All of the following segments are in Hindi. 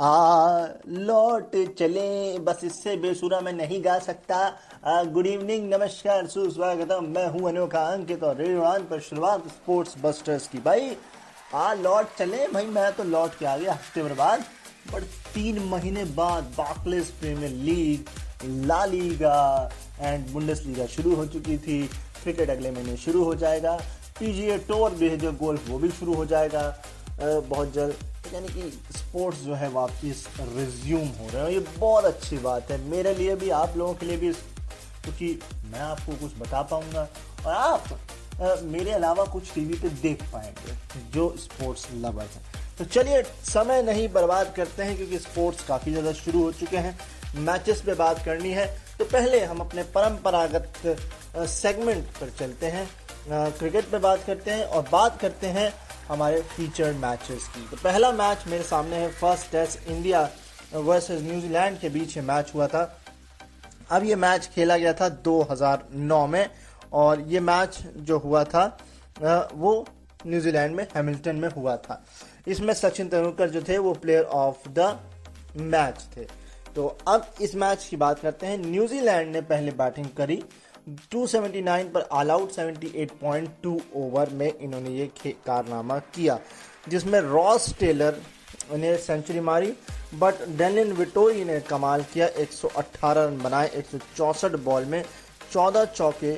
लौट चले, बस इससे बेसुरा मैं नहीं गा सकता। गुड इवनिंग, नमस्कार, सुस्वागतम। मैं हूं अनोखा अंकित और रेडियो पर शुरुआत स्पोर्ट्स बस्टर्स की। भाई लौट चले भाई, मैं तो लौट के आ गया हफ्ते भर बाद। बट 3 महीने बाद Barclays Premier League, La Liga and Bundesliga शुरू हो चुकी थी। क्रिकेट अगले महीने शुरू हो जाएगा। पीजीए टूर भी है जो गोल्फ, वो भी शुरू हो जाएगा बहुत जल्द। यानी कि स्पोर्ट्स जो है वापस रिज्यूम हो रहे हैं। ये बहुत अच्छी बात है मेरे लिए भी, आप लोगों के लिए भी, क्योंकि मैं आपको कुछ बता पाऊंगा और आप मेरे अलावा कुछ टीवी पे देख पाएंगे जो स्पोर्ट्स लवर हैं। तो चलिए समय नहीं बर्बाद करते हैं, क्योंकि स्पोर्ट्स काफ़ी ज़्यादा शुरू हो चुके हैं। मैचेस पे बात करनी है तो पहले हम अपने परंपरागत सेगमेंट पर चलते हैं। क्रिकेट पे बात करते हैं और बात करते हैं हमारे फीचर्ड मैचेस की। तो पहला मैच मेरे सामने है, first test India versus New Zealand के बीच ये मैच हुआ था। अब ये मैच खेला गया था 2009 में और ये मैच जो हुआ था वो न्यूजीलैंड में हैमिल्टन में हुआ था। इसमें सचिन तेंदुलकर जो थे वो प्लेयर ऑफ द मैच थे। तो अब इस मैच की बात करते हैं। न्यूजीलैंड ने पहले बैटिंग करी, 279 पर ऑल आउट, 78.2 ओवर में इन्होंने ये कारनामा किया, जिसमें रॉस टेलर ने सेंचुरी मारी। बट डेनियल विटोरी ने कमाल किया, 118 रन बनाए 164 बॉल में, 14 चौके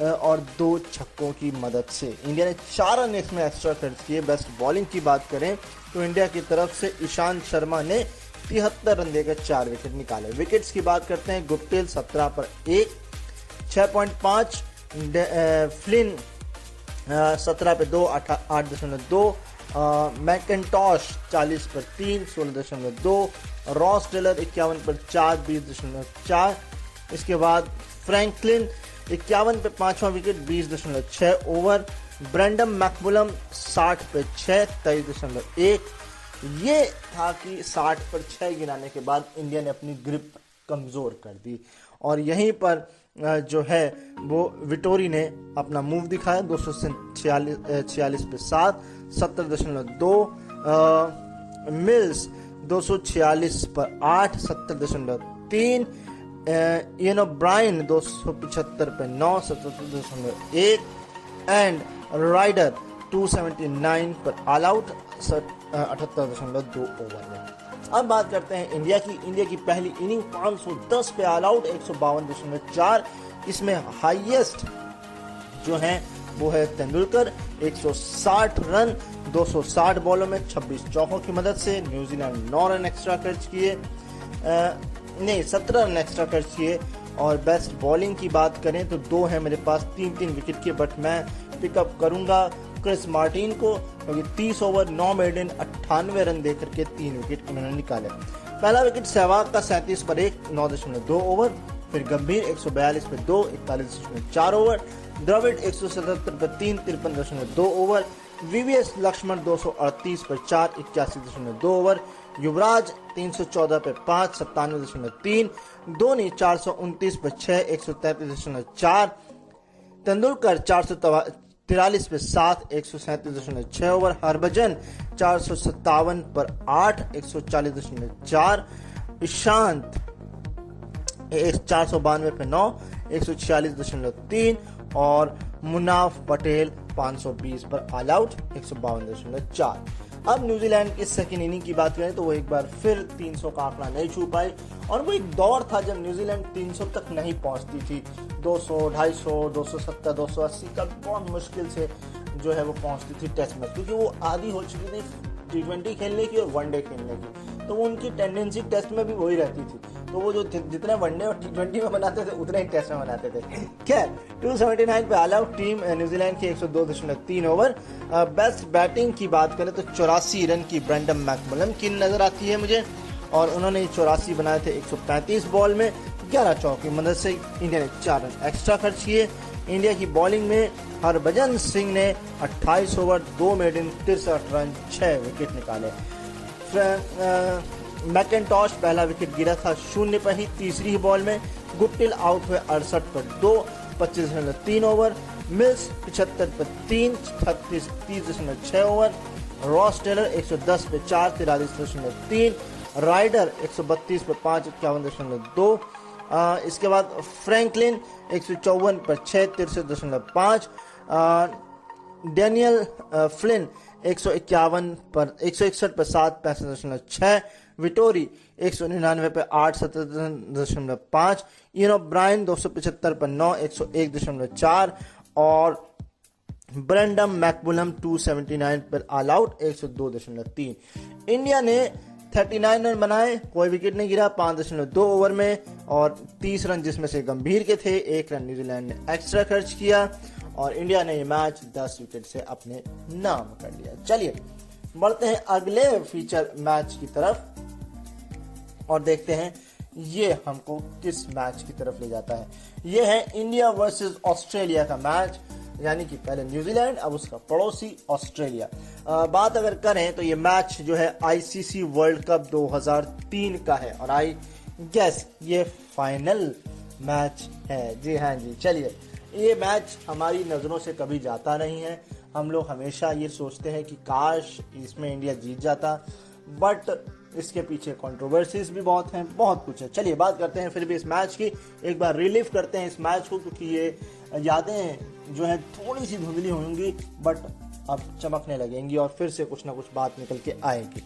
और 2 छक्कों की मदद से। इंडिया ने 4 रन इसमें एक्स्ट्रा खर्च किए। बेस्ट बॉलिंग की बात करें तो इंडिया की तरफ से ईशांत शर्मा ने 73 रन देकर 4 विकेट निकाले। विकेट्स की बात करते हैं, गुप्टिल 17 पर 1, 6.5, फ्लिन 17 पे 2, 8.2, मैकेंटॉश 40 पर 3, 16.2, रॉस टेलर 51 पर 4, 20.4। इसके बाद फ्रैंकलिन 51 पे 5वां विकेट, 20.6 ओवर। ब्रेंडम मैकमुलम 60 पे 6, 23.1। ये था कि 60 पर 6 गिराने के बाद इंडिया ने अपनी ग्रिप कमज़ोर कर दी और यहीं पर जो है वो विटोरी ने अपना मूव दिखाया, 246 पे 7, 70.2। मिल्स 246 पर 8, 70.3। इयन ओब्रायन 275 पे 9, 77.1 एंड राइडर 279 पर ऑल आउट, 78.2 ओवर में। अब बात करते हैं इंडिया की पहली इनिंग 510 पे ऑल आउट, 152.4। इसमें हाईएस्ट जो है वो है तेंदुलकर, 160 रन 260 बॉलों में 26 चौकों की मदद से। न्यूजीलैंड 9 रन एक्स्ट्रा खर्च किए, 17 रन एक्स्ट्रा खर्च किए। और बेस्ट बॉलिंग की बात करें तो 2 है मेरे पास 3-3 विकेट के, बट मैं पिकअप करूंगा क्रिस मार्टिन को, क्योंकि 30 ओवर 9 मेडन 98 रन देकर के 3 विकेट उन्होंने निकाले। पहला विकेट सहवाग का 37 पर 1, 9.2 ओवर। फिर गंभीर 142 पर 2, 41.4 ओवर। द्रविड़ 177 पर 3, 53.2 ओवर। वीवीएस लक्ष्मण 238 पर 4, 81.2 ओवर। युवराज 314 पर 5, 97.3। धोनी 429 पर 6, 133.4। तेंदुलकर 443 पे 7, 137.6 ओवर। हरभजन 457 पर 8, 140.4। ईशांत 492 पे 9, 146.3 और मुनाफ पटेल 520 पर ऑल आउट, 152.4। अब न्यूजीलैंड की सेकेंड इनिंग की बात करें तो वो एक बार फिर 300 का आंकड़ा नहीं छू पाई और वो एक दौर था जब न्यूजीलैंड 300 तक नहीं पहुंचती थी। 200, 250, 270, 280 तक बहुत मुश्किल से जो है वो पहुंचती थी टेस्ट में, क्योंकि वो आदी हो चुकी थी T20 खेलने की और वनडे खेलने की। तो वो उनकी टेंडेंसी टेस्ट में भी वही रहती थी, तो वो जो जितने वनडे और T20 में बनाते थे उतने ही टेस्ट में बनाते थे। खैर 279 पे ऑल आउट टीम न्यूजीलैंड की 102.3 ओवर। बेस्ट बैटिंग की बात करें तो 84 रन की ब्रेंडम मैकमुलम की नजर आती है मुझे, और उन्होंने 84 बनाए थे 135 बॉल में, 11 चौके की मदद से। इंडिया ने 4 रन एक्स्ट्रा खर्च किए। इंडिया की बॉलिंग में हरभजन सिंह ने 28 ओवर 2 मेडन 63 रन 6 विकेट निकाले। मैकेंटॉश पहला विकेट गिरा था 0 पर ही, तीसरी ही बॉल में। गुप्टिल आउट हुए 68 पर 2, 25.3 ओवर। मिल्स 75 पर 3, 30.6 ओवर। रॉस टेलर 110 पे 4, 43.3। राइडर 132 पर 5 51.2। इसके बाद फ्रैंकलिन 154 पर 6 63.5। डैनियल फ्लिन 161 पर 7 65.6। विटोरी 199 पर 8 17.5। इनो ब्रायन 275 पर 9 101.4। और ब्रेंडम मैकबुलम 279 पर ऑल आउट 102.3। इंडिया ने 39 रन बनाए, कोई विकेट नहीं गिरा 5.2 ओवर में, और 30 रन जिसमें से गंभीर के थे। 1 रन न्यूजीलैंड ने एक्स्ट्रा खर्च किया और इंडिया ने ये मैच 10 विकेट से अपने नाम कर लिया। चलिए बढ़ते हैं अगले फीचर मैच की तरफ और देखते हैं ये हमको किस मैच की तरफ ले जाता है। ये है इंडिया वर्सेस ऑस्ट्रेलिया का मैच, यानी कि पहले न्यूजीलैंड अब उसका पड़ोसी ऑस्ट्रेलिया। बात अगर करें तो ये मैच जो है आईसीसी वर्ल्ड कप 2003 का है और आई गेस ये फाइनल मैच है। जी हाँ जी, चलिए ये मैच हमारी नज़रों से कभी जाता नहीं है। हम लोग हमेशा ये सोचते हैं कि काश इसमें इंडिया जीत जाता, बट इसके पीछे कंट्रोवर्सीज भी बहुत हैं, बहुत कुछ है। चलिए बात करते हैं फिर भी इस मैच की, एक बार रिलीव करते हैं इस मैच को, क्योंकि ये यादें जो हैं थोड़ी सी धुंधली होंगी बट अब चमकने लगेंगी और फिर से कुछ ना कुछ बात निकल के आएगी।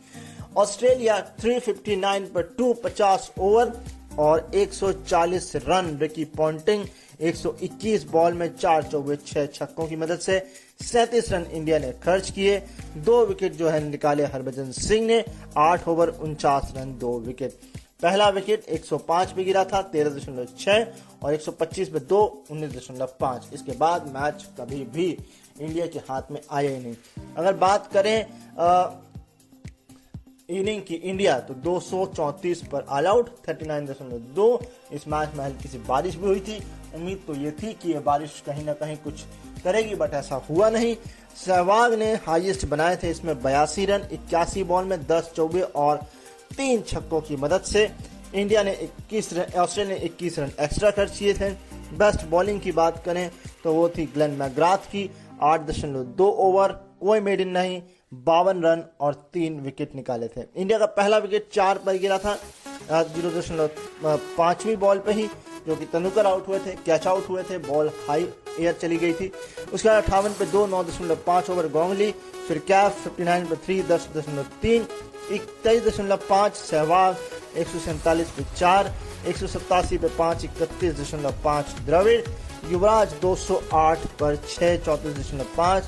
ऑस्ट्रेलिया 359 पर 250 ओवर और 140 रन रिकी पॉन्टिंग 121 बॉल में 4 चौके 6 छक्कों की मदद से 37 रन इंडिया ने खर्च किए। 2 विकेट जो है निकाले हरभजन सिंह ने, 8 ओवर 49 रन 2 विकेट। पहला विकेट 105 पे गिरा था 13.6 और 125 पे 2 19.5। इसके बाद मैच कभी भी इंडिया के हाथ में आया ही नहीं। अगर बात करें इनिंग की इंडिया तो 234 पर ऑल आउट 39.2। इस मैच में हल्की सी बारिश भी हुई थी, उम्मीद तो ये थी कि ये बारिश कहीं ना कहीं कुछ करेगी बट ऐसा हुआ नहीं। सहवाग ने हाईएस्ट बनाए थे इसमें 82 रन 81 बॉल में 10 चौके और 3 छक्कों की मदद से। इंडिया ने 21 रन, ऑस्ट्रेलिया ने 21 रन एक्स्ट्रा खर्च किए थे। बेस्ट बॉलिंग की बात करें तो वो थी ग्लेन मैकग्राथ की, 8.2 ओवर, कोई मेडन नहीं, 52 रन और 3 विकेट निकाले थे। इंडिया का पहला विकेट 4 पर गिरा था 0.5वीं बॉल पे ही, जो कि तेंदुलकर आउट हुए थे, कैच आउट हुए थे, बॉल हाई एयर चली गई थी। उसके बाद 58 पे 2 9.5 ओवर गोंगली, फिर कैफ 59 पे 3 10.3, 23.5 सहवाग, 147 पे 4, 187 पे 5 31.5 द्रविड़, युवराज 208 पर 6 34.5,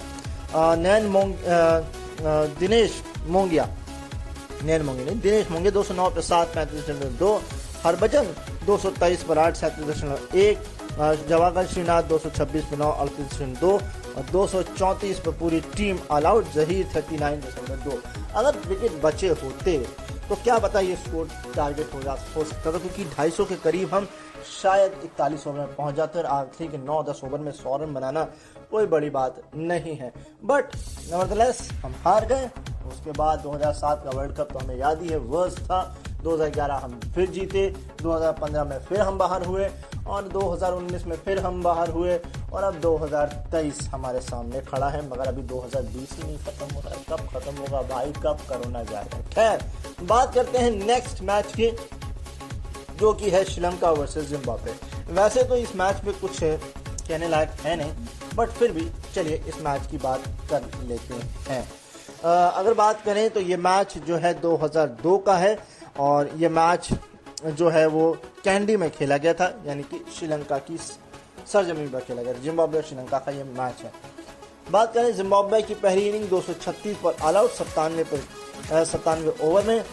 दिनेश मोंगिया 209 पर 7 35.2, हरभजन 223 पर 8 37.1, जवाहर श्रीनाथ 226 पर 9 38.2 और 234 पर पूरी टीम ऑल आउट। जहीर 39.2। अगर विकेट बचे होते तो क्या पता ये स्कोर टारगेट हो सकता था, क्योंकि 250 के करीब हम शायद 41 ओवर में पहुंच जाते और आखिरी के 9-10 ओवर में 100 रन बनाना कोई बड़ी बात नहीं है। बट नेवरदलेस हम हार गए। उसके बाद 2007 का वर्ल्ड कप तो हमें याद ही है, वर्स्ट था। 2011 हम फिर जीते, 2015 में फिर हम बाहर हुए और 2019 में फिर हम बाहर हुए और अब 2023 हमारे सामने खड़ा है। मगर अभी 2020 ही नहीं खत्म हो रहा है, कब खत्म होगा भाई, कब कोरोना जाएगा। खैर बात करते हैं नेक्स्ट मैच की, जो कि है श्रीलंका वर्सेस जिम्बाब्वे। वैसे तो इस मैच में कुछ कहने लायक है नहीं, बट फिर भी चलिए इस मैच की बात कर लेते हैं। अगर बात करें तो ये मैच जो है 2002 का है और ये मैच जो है वो कैंडी में खेला गया था, यानी कि श्रीलंका की सरजमीन पर खेला गया था। जिम्बाब्वे और श्रीलंका का ये मैच है। बात करें जिम्बाब्वे की पहली इनिंग 236 पर ऑल आउट 97 ओवर में।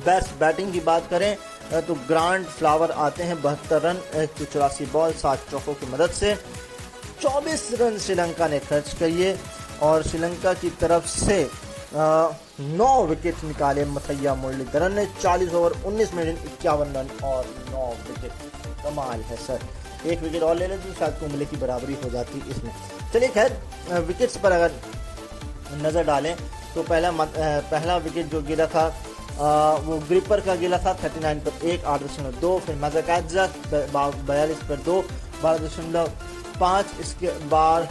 बेस्ट बैटिंग की बात करें तो ग्रांट फ्लावर आते हैं 72 रन 184 बॉल 7 चौकों की मदद से। 24 रन श्रीलंका ने खर्च किए और श्रीलंका की तरफ से 9 विकेट निकाले मथैया मुरलीधरन ने। 40 ओवर 19 मिनट 51 रन और 9 विकेट। कमाल है सर, एक विकेट और ले लेते तो शायद कुंबले की बराबरी हो जाती इसमें। चलिए खैर विकेट्स पर अगर नज़र डालें तो पहला विकेट जो गिरा था वो ग्रिपर का गिरा था 39 पर 1 8.2, फिर मजाकाजा 42 पर 2 12.5, इसके बाद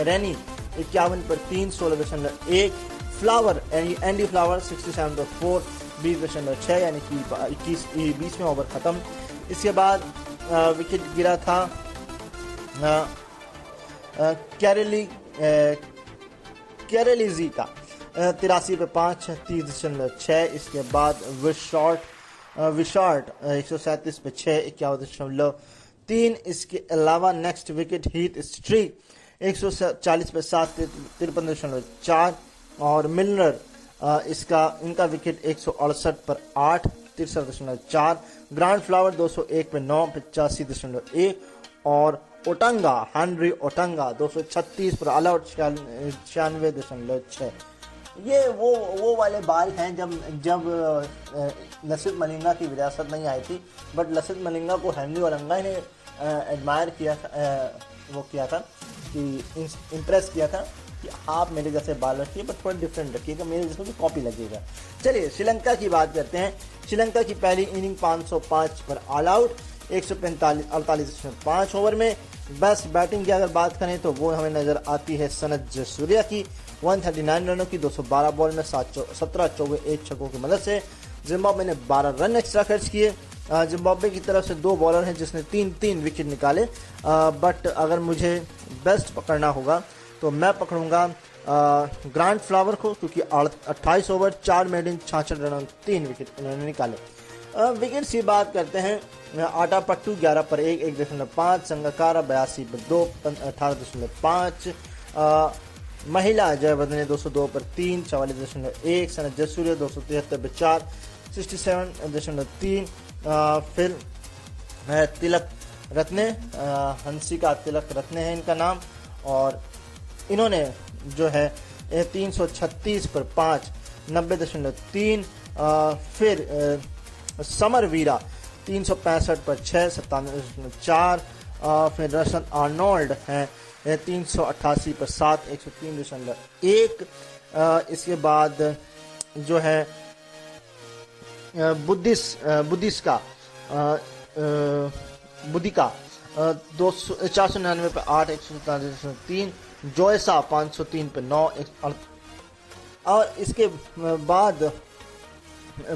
रेनी 51 पर 3 16.1, फ्लावर एंडी फ्लावर 67.4 20.6 यानी कि 20वें ओवर खत्म। इसके बाद विकेट गिरा था कैरेलिजी का 83 पे 5 30.6। इसके बाद विशार्ट 137 पे 6 51.3। इसके अलावा नेक्स्ट विकेट हीथ स्ट्रीक 140 पे 7 53.4 और मिलनर इनका विकेट 168 पर 8 63.4। ग्रांड फ्लावर 201 पे 9 85.1 और ओटंगा हेनरी ओटंगा 236 पर ऑल आउट 96.6। ये वो वाले बाल हैं जब लसित मलिंगा की विरासत नहीं आई थी, बट लसित मलिंगा को हेनरी ओटंगा ने एडमायर किया था, वो किया था कि इम्प्रेस किया था कि आप मेरे जैसे बाल रखिए बट थोड़ा डिफरेंट रखिएगा, मेरे जैसे तो कॉपी लगेगा। चलिए श्रीलंका की बात करते हैं। श्रीलंका की पहली इनिंग 505 पर ऑल आउट 148.5 ओवर में। बेस्ट बैटिंग की अगर बात करें तो वो हमें नजर आती है सनत जसूरिया की 139 रनों की 212 बॉल में 17 चौके 1 छक्कों की मदद से। जिम्बाब्वे ने 12 रन एक्स्ट्रा खर्च किए। जिम्बाब्वे की तरफ से 2 बॉलर हैं जिसने 3 विकेट निकाले, बट अगर मुझे बेस्ट पकड़ना होगा तो मैं पकड़ूंगा ग्रांड फ्लावर को, क्योंकि 28 ओवर 4 मेडन 66 रनों 3 विकेट इन्होंने निकाले। विकेट की बात करते हैं। आटा पट्टू 11 पर 1 1.5। संगकारा 82 पर 2 18.5। महिला जयवर्धने 202 पर 3 44.1। सनत जसूरिया 273 पर 4 67.3। फिर तिलक रत्ने हंसिका तिलक रत्ने है इनका नाम, और इन्होंने जो है 336 पर 5 90.3। फिर समर वीरा 365 पर 6 97.4। फिर रशन आर्नोल्ड हैं 388 पर 7 103.1। इसके बाद जो है बुद्धिका 499 पे 8 147.3। जोयसा 503 पे 9 और इसके बाद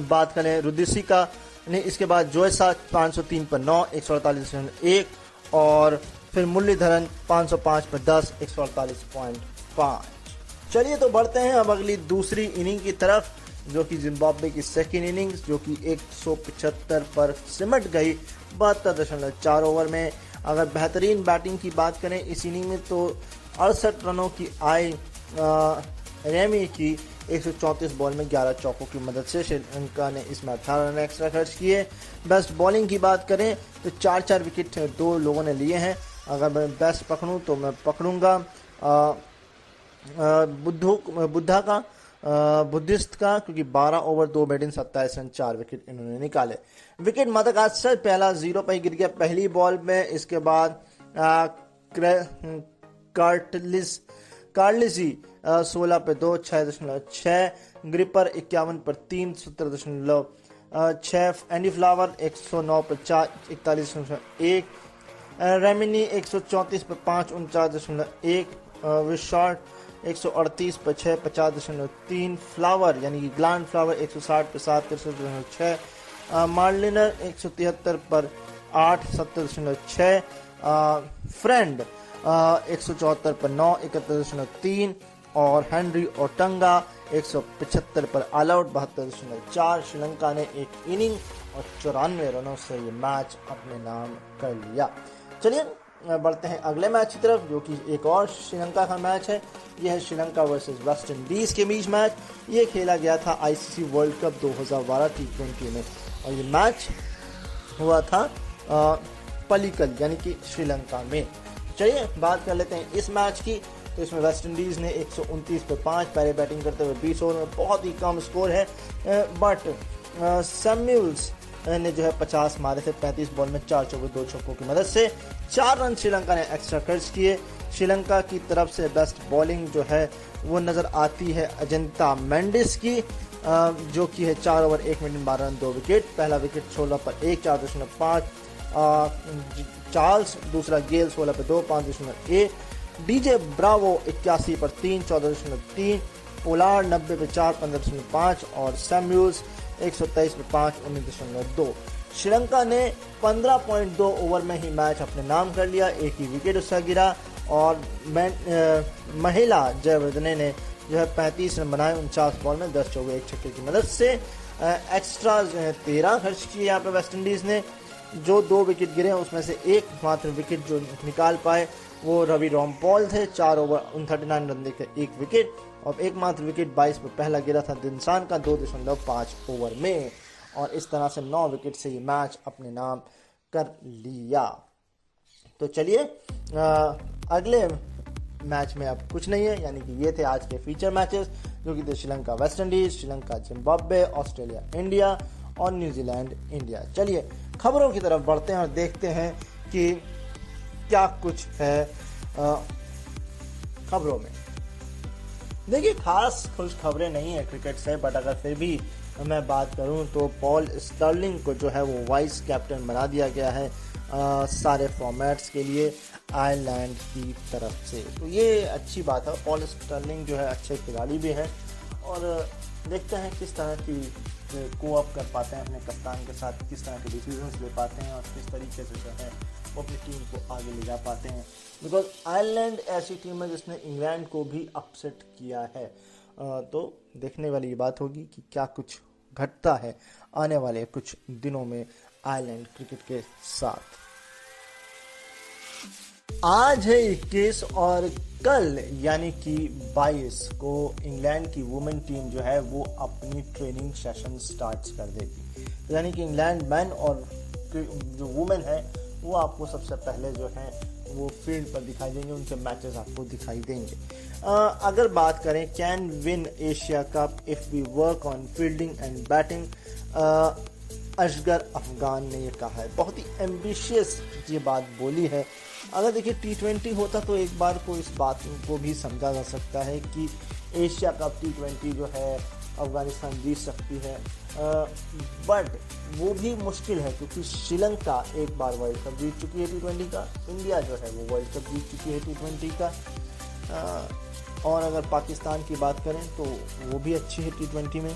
बात करें रुदिसिका ने, इसके बाद जोयसा 503 पर 9 148.1 और फिर मुरलीधरन 505 पर 10 148.5। चलिए तो बढ़ते हैं अब अगली दूसरी इनिंग की तरफ, जो कि जिम्बाब्वे की सेकेंड इनिंग्स जो कि 175 पर सिमट गई 72.4 ओवर में। अगर बेहतरीन बैटिंग की बात करें इस इनिंग में तो 68 रनों की आई रेमी की 134 बॉल में 11 चौकों की मदद से श्रीलंका ने इसमें 18 रन एक्स्ट्रा खर्च किए। बेस्ट बॉलिंग की बात करें तो 4 विकेट 2 लोगों ने लिए हैं। अगर मैं बेस्ट पकड़ूं तो मैं पकड़ूंगा बुद्धिस्ट का, क्योंकि 12 ओवर 2 बैटिंग 27 रन 4 विकेट इन्होंने निकाले। विकेट मदागास्कर पहला 0 पर गिर गया पहली बॉल में। इसके बाद कार्लिजी 16 पे 2 6.6। ग्रिपर 51 पर 3 17.6। एंडी फ्लावर 109 पर 4 41.1। रेमिनी 134 पर 5 49.1। विशार्ट 138 पर 6 50.3। फ्लावर यानी कि ग्लैंड फ्लावर 160 पर 7 63.6। मार्लिनर 173 पर 8 70.6। फ्रेंड 174 पर 9 71.3 और हेनरी ओटंगा 175 पर ऑल आउट 72.4। श्रीलंका ने एक इनिंग और 94 रनों से ये मैच अपने नाम कर लिया। चलिए बढ़ते हैं अगले मैच की तरफ, जो कि एक और श्रीलंका का मैच है। यह है श्रीलंका वर्सेस वेस्ट इंडीज के बीच मैच। ये खेला गया था आईसीसी वर्ल्ड कप 2012 T20 में और ये मैच हुआ था पलिकल यानी कि श्रीलंका में। चलिए बात कर लेते हैं इस मैच की। तो इसमें वेस्ट इंडीज़ ने 129 पे 5 पहले बैटिंग करते हुए 20 ओवर में, बहुत ही कम स्कोर है, बट सैमुअल्स ने जो है 50 मारे थे 35 बॉल में 4 चौके 2 छक्कों की मदद से। 4 रन श्रीलंका ने एक्स्ट्रा खर्च किए। श्रीलंका की तरफ से बेस्ट बॉलिंग जो है वो नज़र आती है अजंता मेंडिस की, जो कि है 4 ओवर 1 मिनट 12 रन 2 विकेट। पहला विकेट 16 पर 1 4.5। चार्ल्स, दूसरा गेल 16 पर 2 5.1। डीजे ब्रावो 81 पर 3 14.3। पोलार्ड 90 पे 4 15.5 और सैम्यूल्स 123 पे 5 19.2। श्रीलंका ने 15.2 ओवर में ही मैच अपने नाम कर लिया, एक ही विकेट उसका गिरा और महिला जयवर्धने ने जो है 35 रन बनाए 49 बॉल में 10 चौके 1 छक्के की मदद से। एक्स्ट्रा 13 खर्च किए यहाँ पे वेस्ट इंडीज़ ने। जो 2 विकेट गिरे उसमें से एक मात्र विकेट जो निकाल पाए वो रवि रामपॉल थे, 4 ओवर 39 रन देकर 1 विकेट, और एकमात्र विकेट 22 में पहला गिरा था दिनसान का 2.5 ओवर में, और इस तरह से 9 विकेट से ये मैच अपने नाम कर लिया। तो चलिए अगले मैच में अब कुछ नहीं है, यानी कि ये थे आज के फीचर मैचेस जो कि थे Sri Lanka West Indies, Sri Lanka Zimbabwe, Australia India और न्यूजीलैंड इंडिया। चलिए खबरों की तरफ बढ़ते हैं और देखते हैं कि क्या कुछ है खबरों में। देखिए खास खुश खबरें नहीं है क्रिकेट से, बट अगर फिर भी मैं बात करूं तो पॉल स्टर्लिंग को जो है वो वाइस कैप्टन बना दिया गया है सारे फॉर्मेट्स के लिए आयरलैंड की तरफ से। तो ये अच्छी बात है, पॉल स्टर्लिंग जो है अच्छे खिलाड़ी भी हैं और देखते हैं किस तरह की कोऑप कर पाते हैं अपने कप्तान के साथ, किस तरह के डिसीजंस ले पाते हैं और किस तरीके से जो है वो अपनी टीम को आगे ले जा पाते हैं। बिकॉज आयरलैंड ऐसी टीम है जिसने इंग्लैंड को भी अपसेट किया है। तो देखने वाली ये बात होगी कि क्या कुछ घटता है आने वाले कुछ दिनों में आयरलैंड क्रिकेट के साथ। आज है 21 और कल यानी कि 22 को इंग्लैंड की वुमेन टीम जो है वो अपनी ट्रेनिंग सेशन स्टार्ट कर देगी। यानी कि इंग्लैंड मैन और जो वुमेन है वो आपको सबसे पहले जो है वो फील्ड पर दिखाई देंगे, उनके मैचेस आपको दिखाई देंगे। अगर बात करें can win Asia cup if we work on fielding and batting, Asghar Afghan ने ये कहा है। बहुत ही एम्बिशियस ये बात बोली है। अगर देखिए T20 होता तो एक बार को इस बात को भी समझा जा सकता है कि एशिया कप T20 जो है अफगानिस्तान जीत सकती है, बट वो भी मुश्किल है क्योंकि श्रीलंका एक बार वर्ल्ड कप जीत चुकी है T20 का, इंडिया जो है वो वर्ल्ड कप जीत चुकी है T20 का, और अगर पाकिस्तान की बात करें तो वो भी अच्छी है T20 में।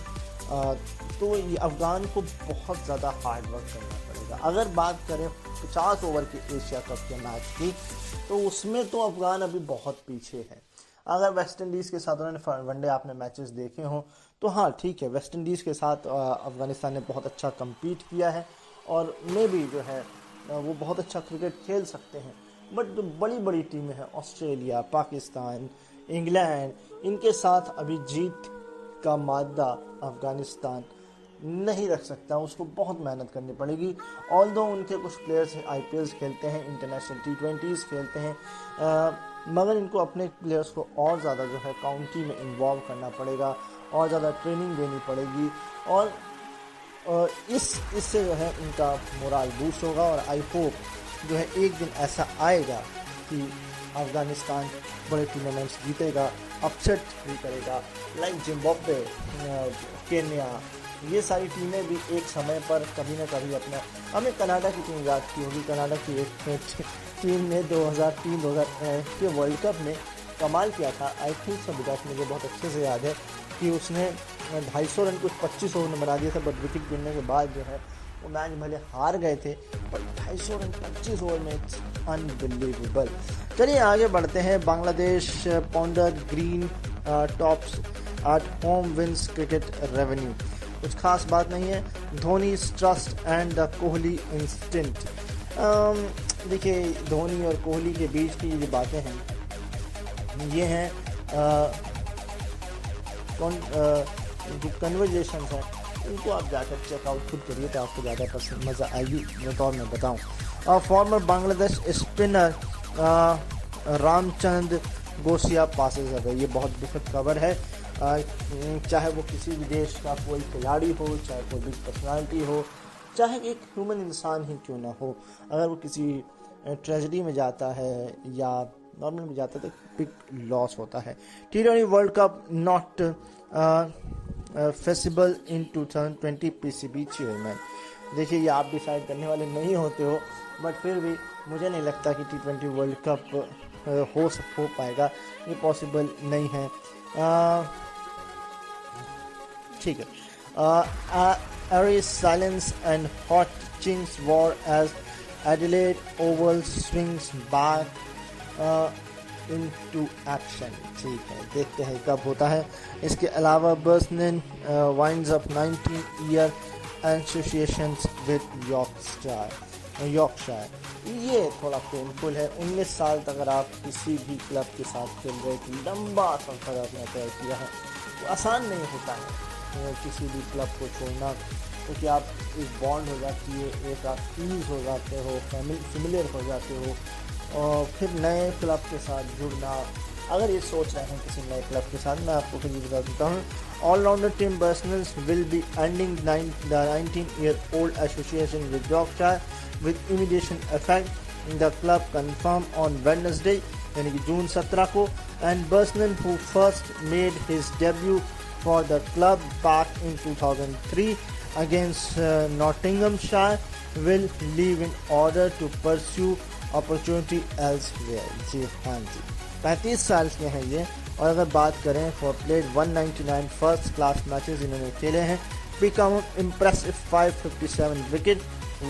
तो ये अफगान को बहुत ज़्यादा हार्ड वर्क करना पड़ेगा। अगर बात करें 50 ओवर के एशिया कप के मैच की तो उसमें तो अफगान अभी बहुत पीछे है। अगर वेस्ट इंडीज़ के साथ उन्होंने वनडे आपने मैचेस देखे हों तो हाँ ठीक है, वेस्ट इंडीज़ के साथ अफगानिस्तान ने बहुत अच्छा कम्पीट किया है और मे भी जो है वो बहुत अच्छा क्रिकेट खेल सकते हैं, बट जो बड़ी बड़ी टीमें हैं ऑस्ट्रेलिया, पाकिस्तान, इंग्लैंड, इनके साथ अभी जीत का मादा अफगानिस्तान नहीं रख सकता, उसको बहुत मेहनत करनी पड़ेगी। ऑल्दो उनके कुछ प्लेयर्स IPLs खेलते हैं, इंटरनेशनल T20s खेलते हैं, मगर इनको अपने प्लेयर्स को और ज़्यादा जो है काउंटी में इन्वॉल्व करना पड़ेगा और ज़्यादा ट्रेनिंग देनी पड़ेगी और इससे जो है इनका मोराल बूस्ट होगा। और आई होप जो है एक दिन ऐसा आएगा कि अफगानिस्तान बड़े टूर्नामेंट्स जीतेगा, अपसेट भी करेगा, लाइक जिम्बाब्वे, केन्या, ये सारी टीमें भी एक समय पर कभी ना कभी अपना, हमें कनाडा की टीम याद की होगी, कनाडा की एक टीम ने 2003-2000 के वर्ल्ड कप में कमाल किया था। आई थिंक सब बिकॉज मुझे बहुत अच्छे से याद है कि उसने 250 रन कुछ 25 ओवर में बना दिया था, बट विकेट गिरने के बाद जो है वो मैच भले हार गए थे, पर 250 रन 25 ओवर में अनबिलीवेबल। चलिए आगे बढ़ते हैं। Bangladesh ponder green tops at home wins cricket revenue, कुछ खास बात नहीं है। Dhoni trust and the Kohli instinct, देखिए धोनी और कोहली के बीच की जो बातें हैं ये हैं जो कन्वर्जेशन है उनको आप जाकर चेकआउट खुद करिए तो आपको ज़्यादा पसंद मज़ा आएगी, मैं तो और मैं बताऊँ। और farmer Bangladesh spinner Ramchand Ghausia passes away, ये बहुत दुखद खबर है। चाहे वो किसी भी देश का कोई खिलाड़ी हो, चाहे कोई बिग पर्सनालिटी हो, चाहे एक ह्यूमन इंसान ही क्यों ना हो, अगर वो किसी ट्रेजेडी में जाता है या नॉर्मल में जाता है तो बिग लॉस होता है। T20 world cup not feasible in 2020 PCB chairman, देखिए ये आप डिसाइड करने वाले नहीं होते हो, बट फिर भी मुझे नहीं लगता कि T20 वर्ल्ड कप हो पाएगा, ये पॉसिबल नहीं है। ठीक है। Aries silence and hot chinks war as Adelaide Oval swings back into action। ठीक है, देखते हैं कब होता है। इसके अलावा बर्सनन winds up 19-year associations with Yorkshire. ये थोड़ा पेनफुल है। 19 साल तक अगर आप किसी भी क्लब के साथ खेल रहे, एक लंबा सफर आपने तय किया है, तो आसान नहीं होता है किसी भी क्लब को छोड़ना, क्योंकि आप एक बॉन्ड हो जाती है, एक आप ईज हो जाते हो, फेमिलियर हो जाते हो, और फिर नए क्लब के साथ जुड़ना। अगर ये सोच रहे हैं किसी नए क्लब के साथ, मैं आपको फिर बता देता हूँ। Allrounder Tim Bresnan's will be ending the 19-year-old association with Yorkshire with immediate effect. The club confirmed on Wednesday, यानी कि जून 17 को, and Bosnan, who first made his debut for the club back in 2003 against Nottinghamshire, will leave in order to pursue opportunity elsewhere। जी हाँ जी, 35 साल के हैं ये। और अगर बात करें for played 199 first class matches इन्होंने खेले हैं, become impressive 557 wicket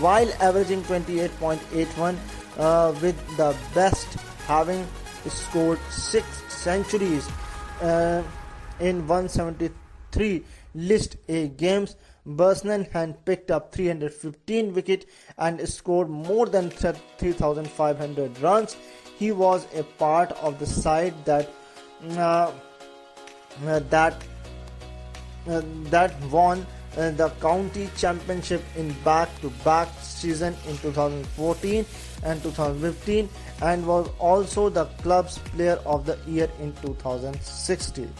while averaging 28.81 with the best having scored 6 centuries in 173 List A games. Bosnan had picked up 315 wicket and scored more than 3,500 runs. He was a part of the side that won the county championship in back-to-back season in 2014 and 2015, and was also the club's player of the year in 2016.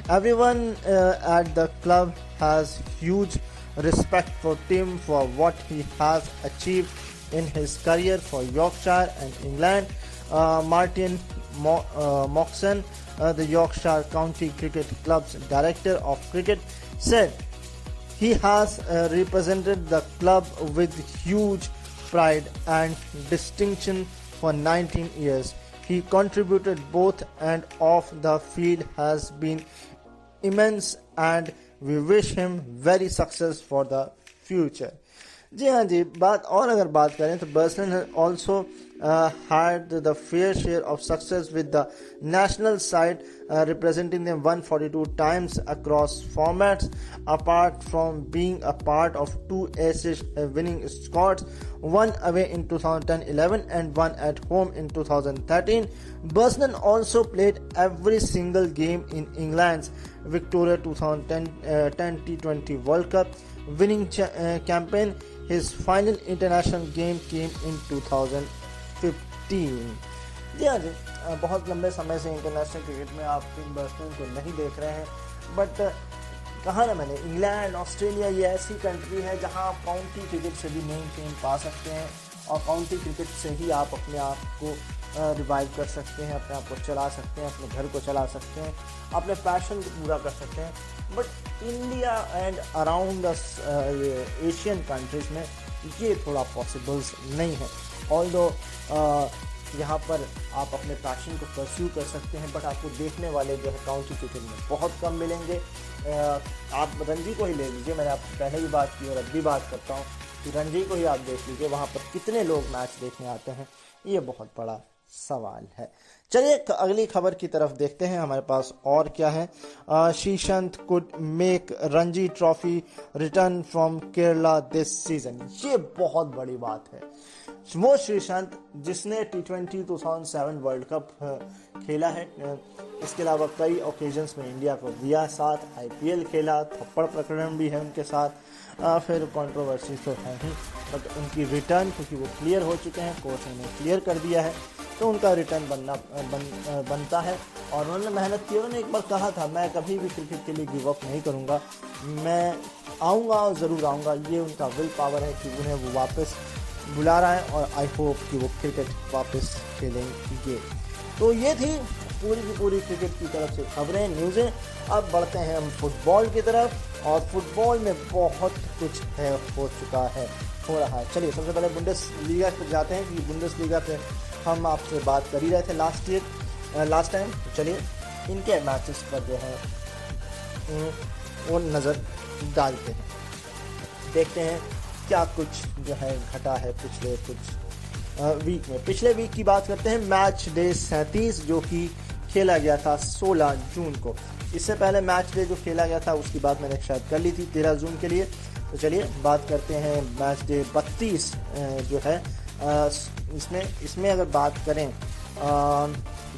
Everyone at the club has huge respect for Tim for what he has achieved in his career for Yorkshire and England. Martin Moxon, the Yorkshire County Cricket Club's director of cricket, said he has represented the club with huge pride and distinction for 19 years. He contributed both and off the field has been immense, and we wish him very success for the future. जी हाँ जी, अगर बात करें तो बर्सनन has also had the fair share of success with the national side, representing them 142 times across formats. Apart from being a part of 2 Ashes winning squads, one away in 2010-11 and one at home in 2013, Bosnan also played every single game in England's Victoria 2010 T20 World Cup winning campaign. His final international game came in 2015. जी हाँ जी, बहुत लंबे समय से इंटरनेशनल क्रिकेट में आप टिम बर्सनन को नहीं देख रहे हैं, बट कहा ना मैंने, इंग्लैंड, ऑस्ट्रेलिया ये ऐसी कंट्री है जहां आप काउंटी क्रिकेट से भी नेम फेम पा सकते हैं, और काउंटी क्रिकेट से ही आप अपने आप को रिवाइव कर सकते हैं, अपने आप को चला सकते हैं, अपने घर को चला सकते हैं, अपने पैशन को पूरा कर सकते हैं। But India and around the Asian countries में ये थोड़ा पॉसिबल्स नहीं है। ऑल्दो यहाँ पर आप अपने पैशन को परस्यू कर सकते हैं, बट आपको देखने वाले जो है काउंटी क्रिकेट में बहुत कम मिलेंगे। आप रणजी को ही ले लीजिए, मैंने आपसे पहले भी बात की और अब भी बात करता हूँ कि रणजी को ही आप देख लीजिए, वहाँ पर कितने लोग मैच देखने आते हैं, ये बहुत बड़ा सवाल है। चलिए अगली खबर की तरफ देखते हैं, हमारे पास और क्या है। Sreesanth could make Ranji trophy return from Kerala this season. ये बहुत बड़ी बात है। वो श्रीशांत जिसने T20 2007 वर्ल्ड कप खेला है, इसके अलावा कई ओकेजन्स में इंडिया को दिया साथ, IPL खेला, थप्पड़ प्रकरण भी है उनके साथ, फिर कंट्रोवर्सी तो है ही, बट उनकी रिटर्न, क्योंकि वो क्लियर हो चुके हैं, कोच ने क्लियर कर दिया है, तो उनका रिटर्न बनता है। और उन्होंने मेहनत की, उन्होंने एक बार कहा था, मैं कभी भी क्रिकेट के लिए गिव अप नहीं करूँगा, मैं आऊँगा और ज़रूर आऊँगा। ये उनका विल पावर है कि उन्हें वो वापस बुला रहा है, और आई होप कि वो क्रिकेट वापस खेलेंगे। तो ये थी पूरी की पूरी क्रिकेट की तरफ से खबरें, न्यूज़ें। अब बढ़ते हैं हम फुटबॉल की तरफ, और फुटबॉल में बहुत कुछ है, हो रहा है। चलिए सबसे पहले बुंडेसलीगा पर जाते हैं, कि बुंडेसलीगा पे हम आपसे बात कर ही रहे थे लास्ट टाइम। तो चलिए इनके मैचेस पर जो है वो नज़र डालते हैं, देखते हैं क्या कुछ जो है घटा है पिछले कुछ वीक में। पिछले वीक की बात करते हैं, मैच डे 37 जो कि खेला गया था 16 जून को। इससे पहले मैच डे जो खेला गया था उसकी बात मैंने शायद कर ली थी 13 जून के लिए। तो चलिए बात करते हैं मैच डे 32 जो है इसमें अगर बात करें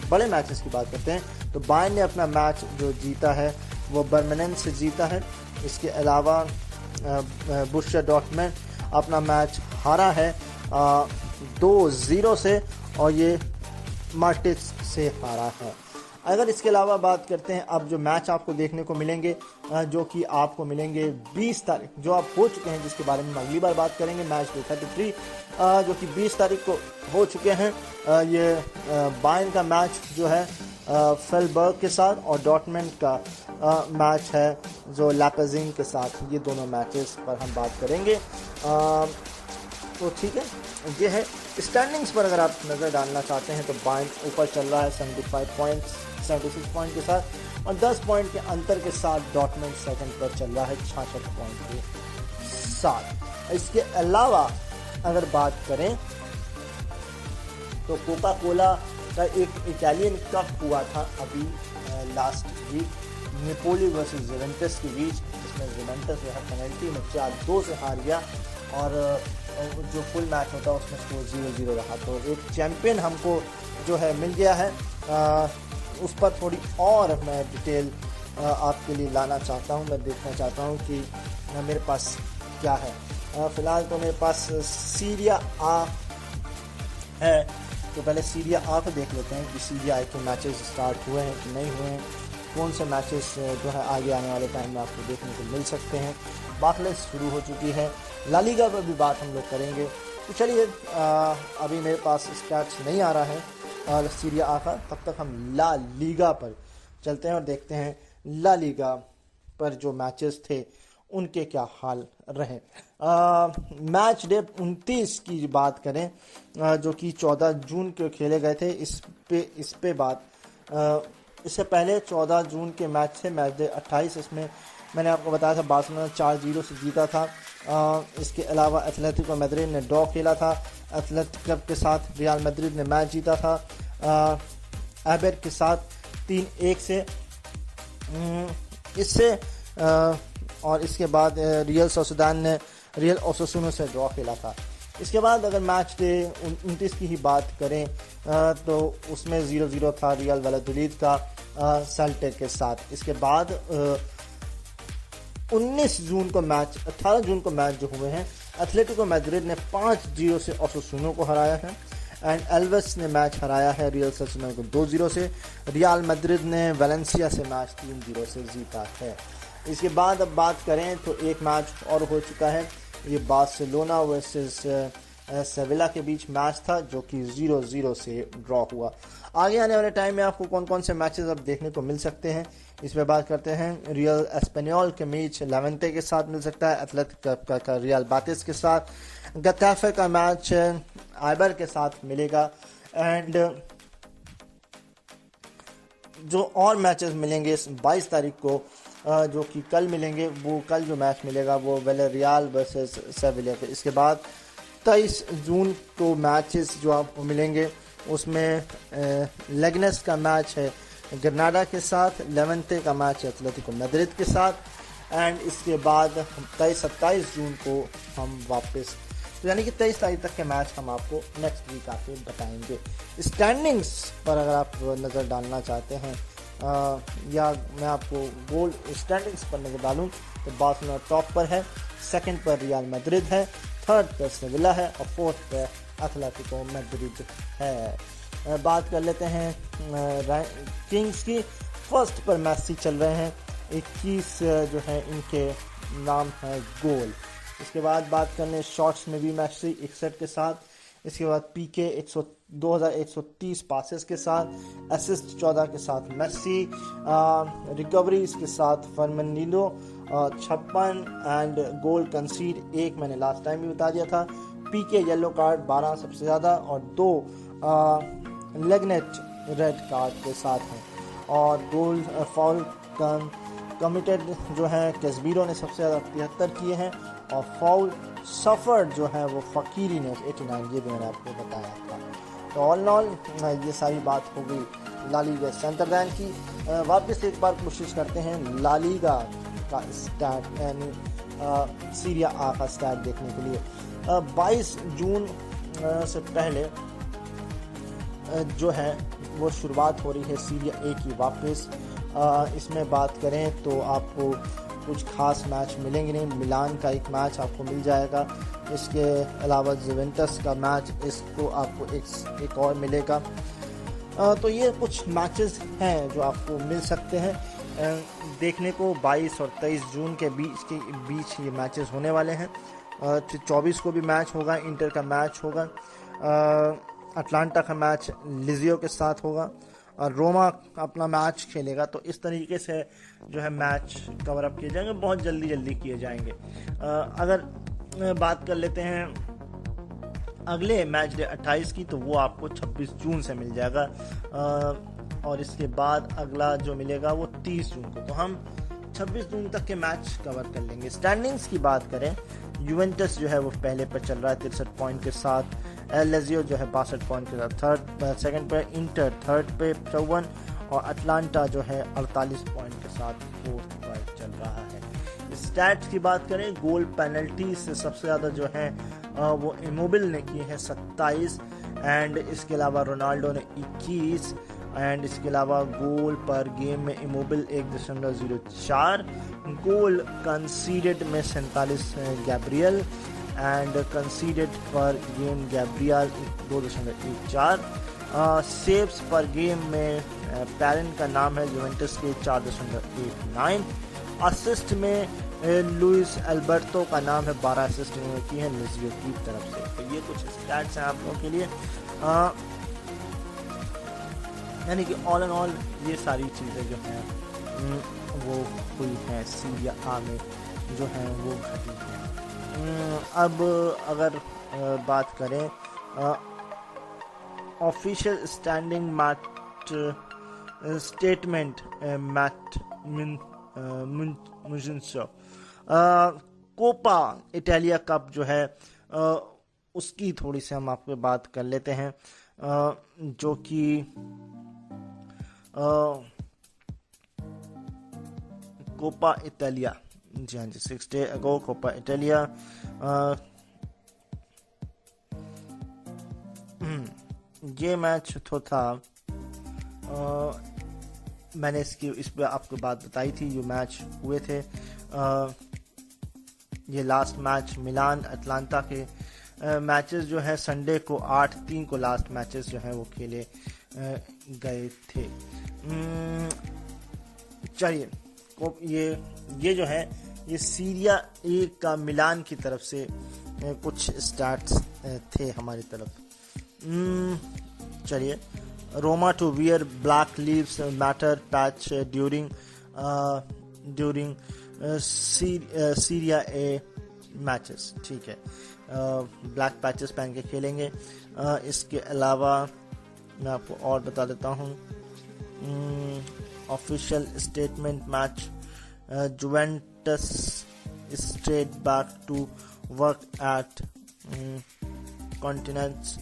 बड़े मैचेस की बात करते हैं तो बायर्न ने अपना मैच जो जीता है वो बर्मिनेन से जीता है। इसके अलावा बोरुसिया डॉर्टमुंड अपना मैच हारा है 2-0 से और ये मार्टिज से हारा है। अगर इसके अलावा बात करते हैं अब जो मैच आपको देखने को मिलेंगे जो कि आपको मिलेंगे 20 तारीख जो आप हो चुके हैं, जिसके बारे में हम अगली बार बात करेंगे। मैच डे 33 जो कि 20 तारीख को हो चुके हैं। ये बायर्न का मैच जो है फेल्बर्ग के साथ और डॉर्टमुंड का मैच है जो लैपेजिंग के साथ। ये दोनों मैचेस पर हम बात करेंगे। तो ठीक है, ये है स्टैंडिंग्स पर अगर आप नज़र डालना चाहते हैं तो बायर्न ऊपर चल रहा है 76 पॉइंट के साथ और 10 पॉइंट के अंतर के साथ डॉर्टमुंड सेकंड पर चल रहा है 66 पॉइंट के साथ। इसके अलावा अगर बात करें तो कोका कोला का एक इटालियन कप हुआ था अभी last week Napoli versus Juventus के बीच, जिसमें जुवेंटस जो है पेनल्टी में 4-2 से हार गया और जो फुल मैच होता है उसमें स्कोर 0-0 रहा। तो एक चैंपियन हमको जो है मिल गया है। उस पर थोड़ी और मैं डिटेल आपके लिए लाना चाहता हूँ। मैं देखना चाहता हूँ कि मेरे पास क्या है। फ़िलहाल तो मेरे पास सीरिया आ है, तो पहले सीरिया आ को देख लेते हैं कि सीरिया आ के मैचेस स्टार्ट हुए हैं कि नहीं हुए हैं, कौन से मैचेस जो है आगे आने वाले टाइम में आपको देखने को मिल सकते हैं। बार्कलेस शुरू हो चुकी है, ला लीगा पर भी बात हम लोग करेंगे। तो चलिए अभी मेरे पास स्टैट्स नहीं आ रहा है और सीरिया आ का, तब तक हम ला लीगा पर चलते हैं और देखते हैं ला लीगा पर जो मैचेस थे उनके क्या हाल रहे। मैच डे 29 की बात करें जो कि 14 जून को खेले गए थे, इस पे बात इससे पहले 14 जून के मैच थे मैच डे 28। इसमें मैंने आपको बताया था बार्सिलोना 4-0 से जीता था। इसके अलावा एथलेटिको मैड्रिड ने ड्रॉ खेला था एथलेटिक क्लब के साथ। रियल मैड्रिड ने मैच जीता था एबर के साथ 3-1 से। इससे और इसके बाद रियल सोसिएदाद ने रियल ओसासुना से ड्रॉ खेला था। इसके बाद अगर मैच डे 29 की ही बात करें तो उसमें 0-0 था रियल वैलाडोलिड का सेल्टा के साथ। इसके बाद 19 जून को मैच 18 जून को मैच जो हुए हैं, एथलेटिको मैड्रिड ने 5-0 से ओसासुना को हराया है एंड एल्वेस ने मैच हराया है रियल सोसिएदाद को 2-0 से। रियल मैड्रिड ने वेलेंसिया से मैच 3-0 से जीता है। इसके बाद अब बात करें तो एक मैच और हो चुका है, ये बार्सिलोना वर्सेस सेविला के बीच मैच था जो कि 0-0 से ड्रॉ हुआ। आगे आने वाले टाइम में आपको कौन कौन से मैचेस अब देखने को मिल सकते हैं इस पर बात करते हैं। रियल एस्पेनियोल के मैच लेवेंटे के साथ मिल सकता है, एथलेटिक का रियल बातिस के साथ, गताफे का मैच आइबर के साथ मिलेगा एंड जो और मैचेस मिलेंगे 22 तारीख को जो कि कल मिलेंगे, वो कल जो मैच मिलेगा वो विलारियल वर्सेस सेविला के। इसके बाद 23 जून को मैचेस जो आपको मिलेंगे उसमें लेगनेस का मैच है ग्रेनाडा के साथ, लेवेंटे का मैच है एथलेटिको मैड्रिड के साथ एंड इसके बाद 27 जून को हम वापस, तो यानी कि 23 तारीख तक के मैच हम आपको नेक्स्ट वीक आके बताएंगे। स्टैंडिंग्स पर अगर आप नज़र डालना चाहते हैं या मैं आपको गोल स्टैंडिंग्स पर नज़र डालूं तो बार्सिलोना टॉप पर है, सेकंड पर रियल मैड्रिड है, थर्ड पर सेविला है और फोर्थ पर एथलेटिको मैड्रिड है। बात कर लेते हैं किंग्स की। फर्स्ट पर मेसी चल रहे हैं, 21 जो है इनके नाम है गोल। इसके बाद बात करने शॉट्स में भी मेसी 61 के साथ, इसके बाद पीके 2130 पासेस के साथ, असिस्ट 14 के साथ मेसी, रिकवरीज के साथ फर्मिनिनो 56 एंड गोल कंसीड 1 मैंने लास्ट टाइम भी बता दिया था। पीके येलो कार्ड 12 सबसे ज़्यादा और 2 लेगनेट रेड कार्ड के साथ हैं और गोल फाउल कम कमिटेड जो है कैसमीरो ने सबसे ज़्यादा 73 किए हैं, और फाउल सफर्ड जो है वो फकीरी ने 89, ये भी मैंने आपको बताया था। तो ऑल इन ऑल ये सारी बात हो गई ला लीगा संतरदैन की। वापस एक बार कोशिश करते हैं ला लीगा का स्टार्ट यानी सीरिया आ का स्टार्ट देखने के लिए। 22 जून से पहले जो है वो शुरुआत हो रही है सीरिया ए की वापस। इसमें बात करें तो आपको कुछ खास मैच मिलेंगे नहीं। मिलान का एक मैच आपको मिल जाएगा, इसके अलावा जुवेंटस का मैच इसको आपको एक और मिलेगा। तो ये कुछ मैचेस हैं जो आपको मिल सकते हैं देखने को। 22 और 23 जून के बीच ये मैचेस होने वाले हैं। 24 को भी मैच होगा, इंटर का मैच होगा, अटलांटा का मैच लिजियो के साथ होगा, और रोमा अपना मैच खेलेगा। तो इस तरीके से जो है मैच कवर अप किए जाएंगे, बहुत जल्दी किए जाएंगे। अगर बात कर लेते हैं अगले मैच डे 28 की, तो वो आपको 26 जून से मिल जाएगा, और इसके बाद अगला जो मिलेगा वो 30 जून को। तो हम 26 जून तक के मैच कवर कर लेंगे। स्टैंडिंग्स की बात करें, यूवेंटस जो है वो पहले पर चल रहा है 63 पॉइंट के साथ, लेजियो जो है 62 पॉइंट के साथ सेकंड पे, इंटर थर्ड पे 54, और अटलांटा जो है 48 पॉइंट के साथ फोर्थ पर चल रहा है। स्टैट्स की बात करें, गोल पेनल्टी से सबसे ज़्यादा जो है वो इमोबिल ने किए हैं 27, एंड इसके अलावा रोनाल्डो ने 21, एंड इसके अलावा गोल पर गेम में इमोबिल 1.04, गोल कंसीडेड में 47 गैब्रियल, एंड कंसीडेड पर गेम गैब्रियल 2.14, सेव्स पर गेम में पैरन का नाम है यूवेंटस के 4.89, असिस्ट में लुइस अल्बर्टो का नाम है, 12 असिस्ट इन्होंने की है लिजियो की तरफ से। तो ये कुछ स्टैट्स हैं आप लोगों के लिए, यानी कि ऑल एंड ऑल ये सारी चीज़ें जो हैं वो हुई हैं सीरिया आ में जो हैं वो घटी हैं। अब अगर बात करें ऑफिशियल स्टैंडिंग मैच स्टेटमेंट मैट मुजिंसो कोपा इटालिया कप जो है उसकी थोड़ी सी हम आपको बात कर लेते हैं, जो कि कोपा इटालिया, जी हाँ जी, 6 days ago कोपा इटालिया ये मैच तो था, मैंने इस पर आपको बात बताई थी, जो मैच हुए थे ये लास्ट मैच मिलान अटलांटा के मैचेस जो है संडे को 8/3 को लास्ट मैचेस जो है वो खेले गए थे। चलिए ये जो है ये सीरिया ए का मिलान की तरफ से कुछ स्टार्ट्स थे हमारी तरफ। चलिए, Roma to wear black leaves matter patch during Serie A matches, ठीक है, ब्लैक पैचेस पहन के खेलेंगे। इसके अलावा मैं आपको और बता देता हूँ, official statement match Juventus straight back to work at continents,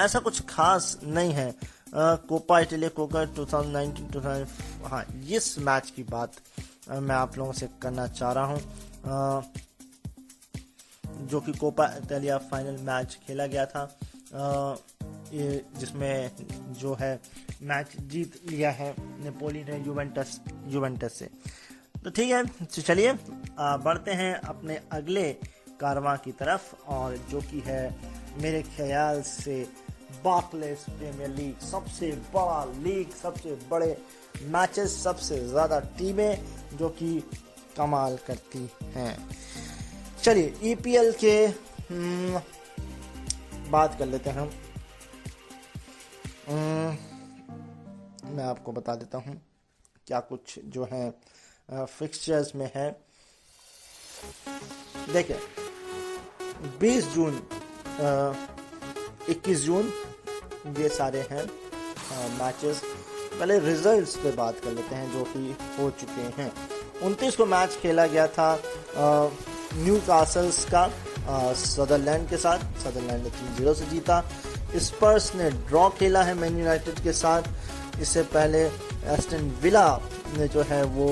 ऐसा कुछ खास नहीं है। कोपा इटालिया कोका 2019-2000, हाँ, इस मैच की बात मैं आप लोगों से करना चाह रहा हूँ, जो कि कोपा इटालिया फाइनल मैच खेला गया था, जिसमें जो है मैच जीत लिया है नेपोली ने यूवेंटस से। तो ठीक है, तो चलिए बढ़ते हैं अपने अगले कारवां की तरफ, और जो कि है मेरे ख्याल से बार्कलेस प्रीमियर लीग, सबसे बड़ा लीग, सबसे बड़े मैचेस, सबसे ज़्यादा टीमें जो कि कमाल करती हैं। चलिए ईपीएल के बात कर लेते हैं हम। मैं आपको बता देता हूँ क्या कुछ जो है फिक्सचर्स में है। देखिए 20 जून 21 जून ये सारे हैं मैचेस। पहले रिजल्ट्स पे बात कर लेते हैं जो कि हो चुके हैं। 29 को मैच खेला गया था न्यू कासल्स का सदरलैंड के साथ। सदरलैंड ने 3-0 से जीता। स्पर्स ने ड्रॉ खेला है मैन यूनाइटेड के साथ। इससे पहले एस्टन विला ने जो है वो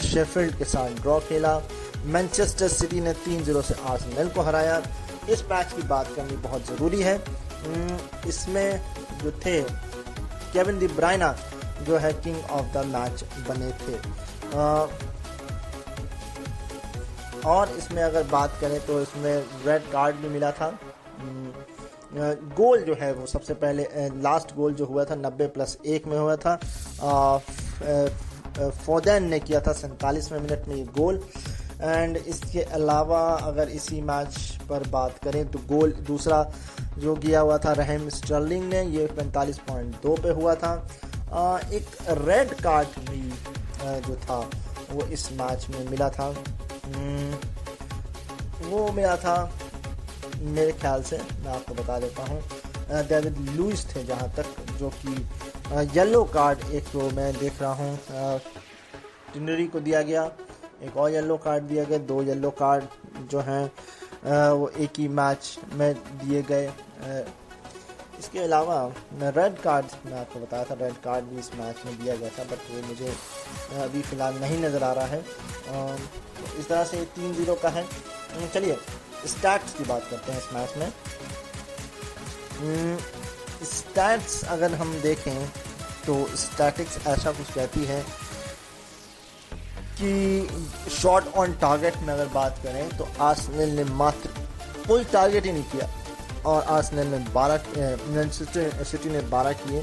शेफील्ड के साथ ड्रॉ खेला। मैनचेस्टर सिटी ने 3-0 से आर्सेनल को हराया। इस मैच की बात करनी बहुत ज़रूरी है। इसमें जो थे केविन डी ब्रायना जो है किंग ऑफ द मैच बने थे। और इसमें अगर बात करें तो इसमें रेड कार्ड भी मिला था। गोल जो है वो सबसे पहले लास्ट गोल जो हुआ था 90+1 में हुआ था। फोदेन ने किया था 47वें मिनट में ये गोल। एंड इसके अलावा अगर इसी मैच पर बात करें तो गोल दूसरा जो किया हुआ था रहीम स्टर्लिंग ने, ये 45.2 पे हुआ था। एक रेड कार्ड भी जो था वो इस मैच में मिला था। वो मिला था मेरे ख्याल से, मैं आपको बता देता हूँ, डेविड लुइस थे जहाँ तक, जो कि येलो कार्ड एक तो मैं देख रहा हूँ टिनरी को दिया गया, एक और येलो कार्ड दिया गया। 2 येलो कार्ड जो हैं वो एक ही मैच में दिए गए। इसके अलावा रेड कार्ड मैं आपको बताया था, रेड कार्ड भी इस मैच में दिया गया था, बट वो मुझे अभी फ़िलहाल नहीं नज़र आ रहा है। इस तरह से 3-0 का है। चलिए स्टैट्स की बात करते हैं इस मैच में। स्टैट्स अगर हम देखें तो स्टैटिक्स ऐसा कुछ कहती है कि शॉट ऑन टारगेट में अगर बात करें तो आर्सेनल ने मात्र कोई टारगेट ही नहीं किया और आर्सेनल ने 12 सिटी ने 12 किए।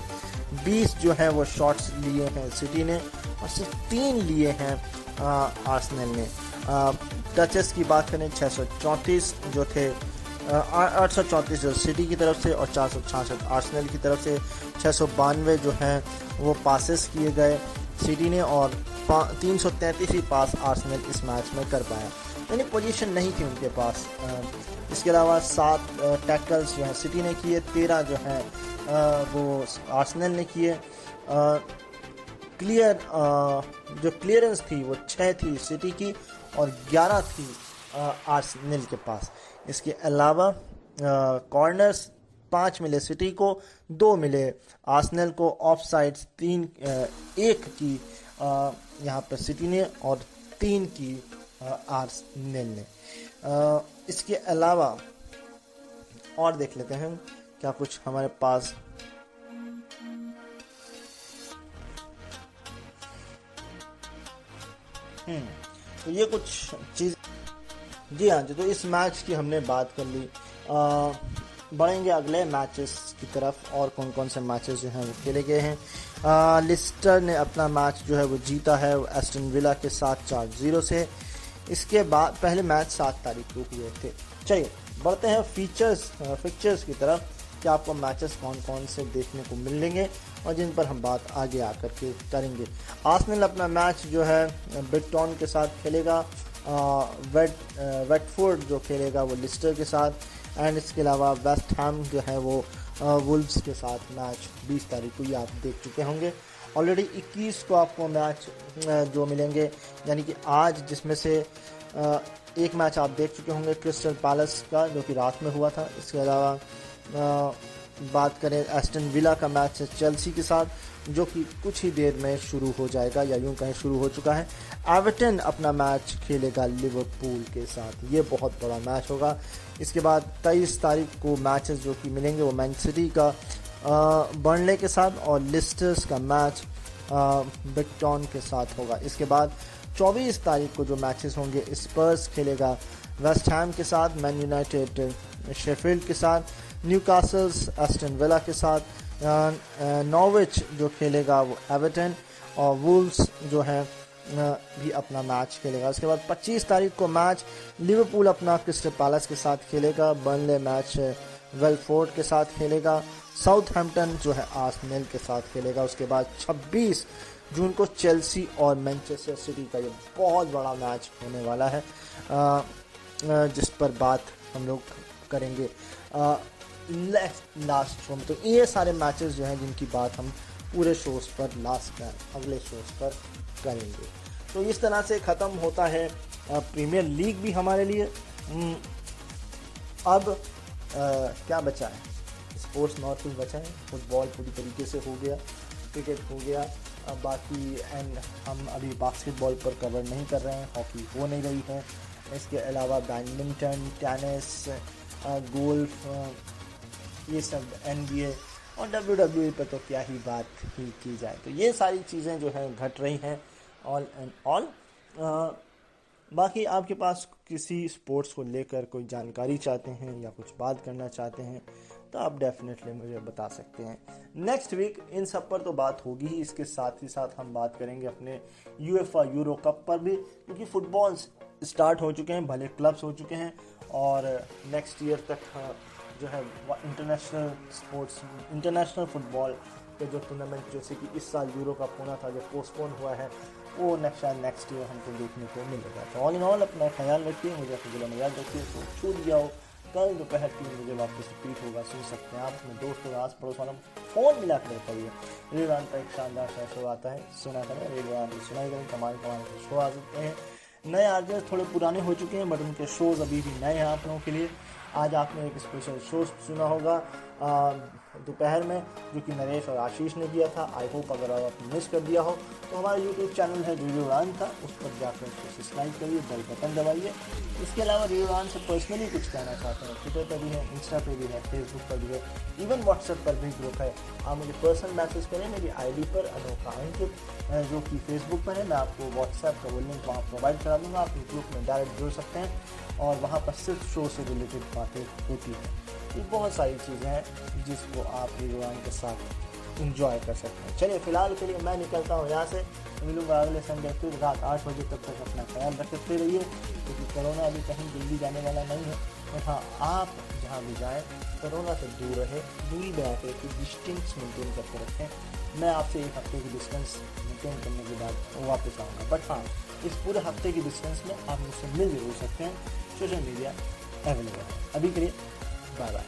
20 जो है वो शॉट्स लिए हैं सिटी ने और सिर्फ 3 लिए हैं आर्सेनल ने। टचेस की बात करें 634 जो थे, 834 जो सिटी की तरफ से और 466 आर्सेनल की तरफ से। 692 जो हैं वो पासेस किए गए सिटी ने और 333 ही पास आर्सेनल इस मैच में कर पाया, यानी पोजीशन नहीं थी उनके पास। इसके अलावा 7 टैकल्स जो हैं सिटी ने किए, 13 जो हैं वो आर्सेनल ने किए। जो क्लियरेंस थी वो 6 थी सिटी की और 11 थी आर्सेनल के पास। इसके अलावा कॉर्नर्स 5 मिले सिटी को, 2 मिले आर्सेनल को। ऑफ साइड्स 1 की यहाँ पर सिटी ने और 3 की आर्सेनल ने। इसके अलावा और देख लेते हैं क्या कुछ हमारे पास। तो ये कुछ चीज़, जी हाँ जी, तो इस मैच की हमने बात कर ली। बढ़ेंगे अगले मैचेस की तरफ और कौन कौन से मैचेस जो हैं वो खेले गए हैं। लिस्टर ने अपना मैच जो है वो जीता है एस्टन विला के साथ 4-0 से। इसके बाद पहले मैच 7 तारीख को हुए थे। चलिए बढ़ते हैं फिक्चर्स की तरफ कि आपको मैचेस कौन कौन से देखने को मिलेंगे और जिन पर हम बात आगे आकर के करेंगे। आर्सेनल अपना मैच जो है ब्रिगटन के साथ खेलेगा। वेटफोर्ड जो खेलेगा वो लिस्टर के साथ। एंड इसके अलावा वेस्ट हैम जो है वो वुल्व्स के साथ मैच 20 तारीख को ये आप देख चुके होंगे। ऑलरेडी 21 को आपको मैच जो मिलेंगे, यानी कि आज, जिसमें से एक मैच आप देख चुके होंगे क्रिस्टल पैलेस का जो कि रात में हुआ था। इसके अलावा बात करें एस्टन विला का मैच है चेल्सी के साथ जो कि कुछ ही देर में शुरू हो जाएगा या यूं कहें शुरू हो चुका है। एवर्टन अपना मैच खेलेगा लिवरपूल के साथ, ये बहुत बड़ा मैच होगा। इसके बाद 23 तारीख को मैचेस जो कि मिलेंगे वो मैन सिटी का बर्नले के साथ और लिस्टर्स का मैच ब्रिगटन के साथ होगा। इसके बाद 24 तारीख को जो मैचेस होंगे, स्पर्स खेलेगा वेस्ट हैम के साथ, मैन यूनाइटेड शेफील्ड के साथ, न्यूकासल्स एस्टन विला के साथ, नॉर्विच जो खेलेगा वो एवर्टन और वुल्व्स जो है भी अपना मैच खेलेगा। उसके बाद 25 तारीख को मैच लिवरपूल अपना क्रिस्टल पैलेस के साथ खेलेगा, बर्नले मैच वेलफोर्ड के साथ खेलेगा, साउथहैम्पटन जो है आर्सेनल के साथ खेलेगा। उसके बाद 26 जून को चेल्सी और मैनचेस्टर सिटी का ये बहुत बड़ा मैच होने वाला है जिस पर बात हम लोग करेंगे लास्ट शो में। तो ये सारे मैचेस जो हैं जिनकी बात हम पूरे शोज़ पर लास्ट में अगले शोज़ पर करेंगे। तो इस तरह से ख़त्म होता है प्रीमियर लीग भी हमारे लिए। अब क्या बचा है? स्पोर्ट्स नॉट कुछ बचा है। फुटबॉल पूरी तरीके से हो गया, क्रिकेट हो गया, बाकी एंड हम अभी बास्केटबॉल पर कवर नहीं कर रहे हैं, हॉकी हो नहीं रही है। इसके अलावा बैडमिंटन, टेनिस, गोल्फ, ये सब NBA और WWE पर तो क्या ही बात ही की जाए। तो ये सारी चीज़ें जो हैं घट रही हैं ऑल एंड ऑल। बाकी आपके पास किसी स्पोर्ट्स को लेकर कोई जानकारी चाहते हैं या कुछ बात करना चाहते हैं तो आप डेफिनेटली मुझे बता सकते हैं। नेक्स्ट वीक इन सब पर तो बात होगी ही, इसके साथ ही साथ हम बात करेंगे अपने UEFA यूरो कप पर भी, क्योंकि फुटबॉल स्टार्ट हो चुके हैं, भले क्लब्स हो चुके हैं और नेक्स्ट ईयर तक जो है इंटरनेशनल फुटबॉल के जो टूर्नामेंट जैसे कि इस साल यूरो कप होना था जो पोस्टपोन हुआ है वो नेक्स्ट ईयर हमको देखने को मिलेगा। तो ऑल इन ऑल अपना ख्याल रखिए, मुझे अपने दिल में याद रखिए। तो छूट गया हो कल दोपहर 3 बजे वापस रिपीट होगा, सुन सकते हैं आप अपने दोस्तों आस पड़ोस वालों फ़ोन मिला कर बताइए। रेडियो रान का एक शानदार सा शो आता है, सुना करें रेडियो रान की, सुनाई करें, कमाल के शो आ सकते हैं। नए आर्टिस्ट थोड़े पुराने हो चुके हैं बट उनके शोज़ अभी भी नए हैं आप लोगों के लिए। आज आपने एक स्पेशल शो सुना होगा दोपहर में जो कि नरेश और आशीष ने किया था। आई होप अगर आपने मिस कर दिया हो तो हमारा यूट्यूब चैनल है रेडियो उड़ान का, उस पर जाकर उसको सब्सक्राइब करिए, बेल बटन दबाइए। इसके अलावा रेडियो उड़ान से पर्सनली कुछ कहना चाहते हैं, ट्विटर पर भी है, इंस्टा पे भी है, फेसबुक पर भी है, इवन व्हाट्सएप पर भी ग्रुप है। आप मुझे पर्सनल मैसेज करें मेरी ID पर अनोखा अंकित, जो कि फेसबुक पर है। मैं आपको व्हाट्सएप का वो लिंक वहाँ प्रोवाइड करा दूँगा, आप इस ग्रुप में डायरेक्ट जुड़ सकते हैं और वहाँ पर सिर्फ शो से रिलेटेड बातें होती हैं। ये बहुत सारी चीज़ें हैं जिसको आप रेडियो उड़ान के साथ इंजॉय कर सकते हैं। चलिए फिलहाल के लिए मैं निकलता हूँ यहाँ से, मिलूंगा अगले संडे फिर रात 8 बजे। तब तक अपना ख्याल रखते रहिए क्योंकि कोरोना अभी कहीं जल्दी जाने वाला नहीं है। और हाँ, आप जहाँ भी जाएँ कोरोना से दूर रहे, दूरी बना के रखिए, डिस्टेंस मेंटेन करके रखें। मैं आपसे 1 हफ्ते की डिस्टेंस मेंटेन करने के बाद वापस आऊँगा, बट हाँ इस पूरे हफ्ते की डिस्टेंस में आप मुझसे मिल जरूर सकते हैं। सोशल मीडिया अवेलेबल है। अभी के लिए बाय बाय।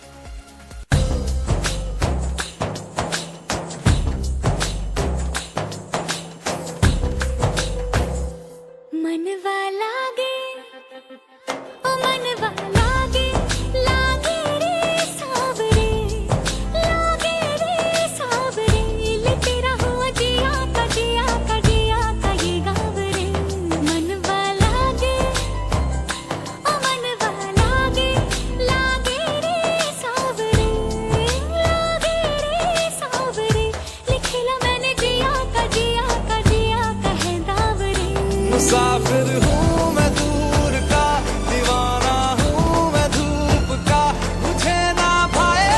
मुसाफिर हूँ मैं दूर का, दीवाना हूँ मैं धूप का, मुझे ना भाए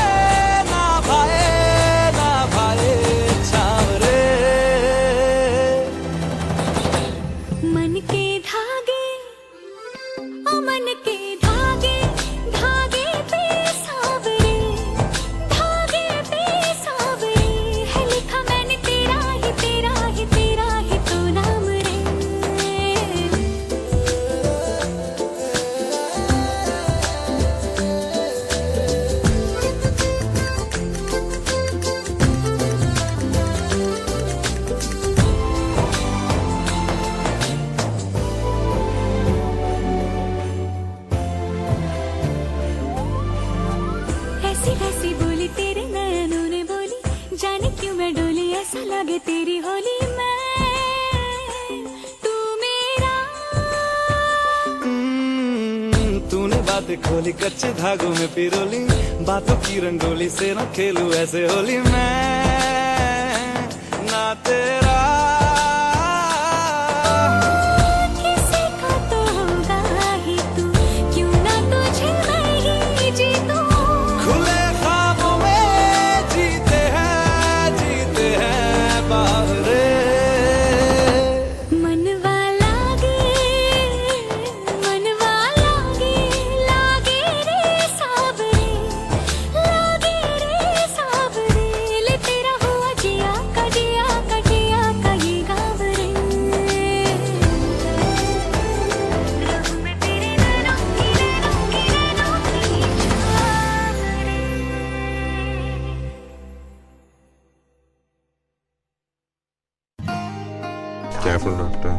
ना भाए ना भाए छावरे। मन के धागे, ओ मन के धागे, धागे पे सावरे, धागे पे सावरे, है लिखा मैंने तेरा ही तेरा ही तेरा ही तो नाम रे। ऐसी वैसी बोली तेरे नैनों ने बोली, जाने क्यों मैं डोली, ऐसा लगे तेरी होली में तू मेरा। तूने बातें खोली कच्चे धागों में पिरोली, बातों की रंगोली से न खेलूं ऐसे होली मैं ना तेरा। किसी का तो होगा ही तू, क्यों ना तुझे मैं ही जीतूं। खुले ख्वाबों में जीते हैं बावरे। मनवा लागे लागे रे सावरे, लागे रे सावरे, ले तेरा हुआ जिया का जिया का जिया केयरफुल डॉक्टर।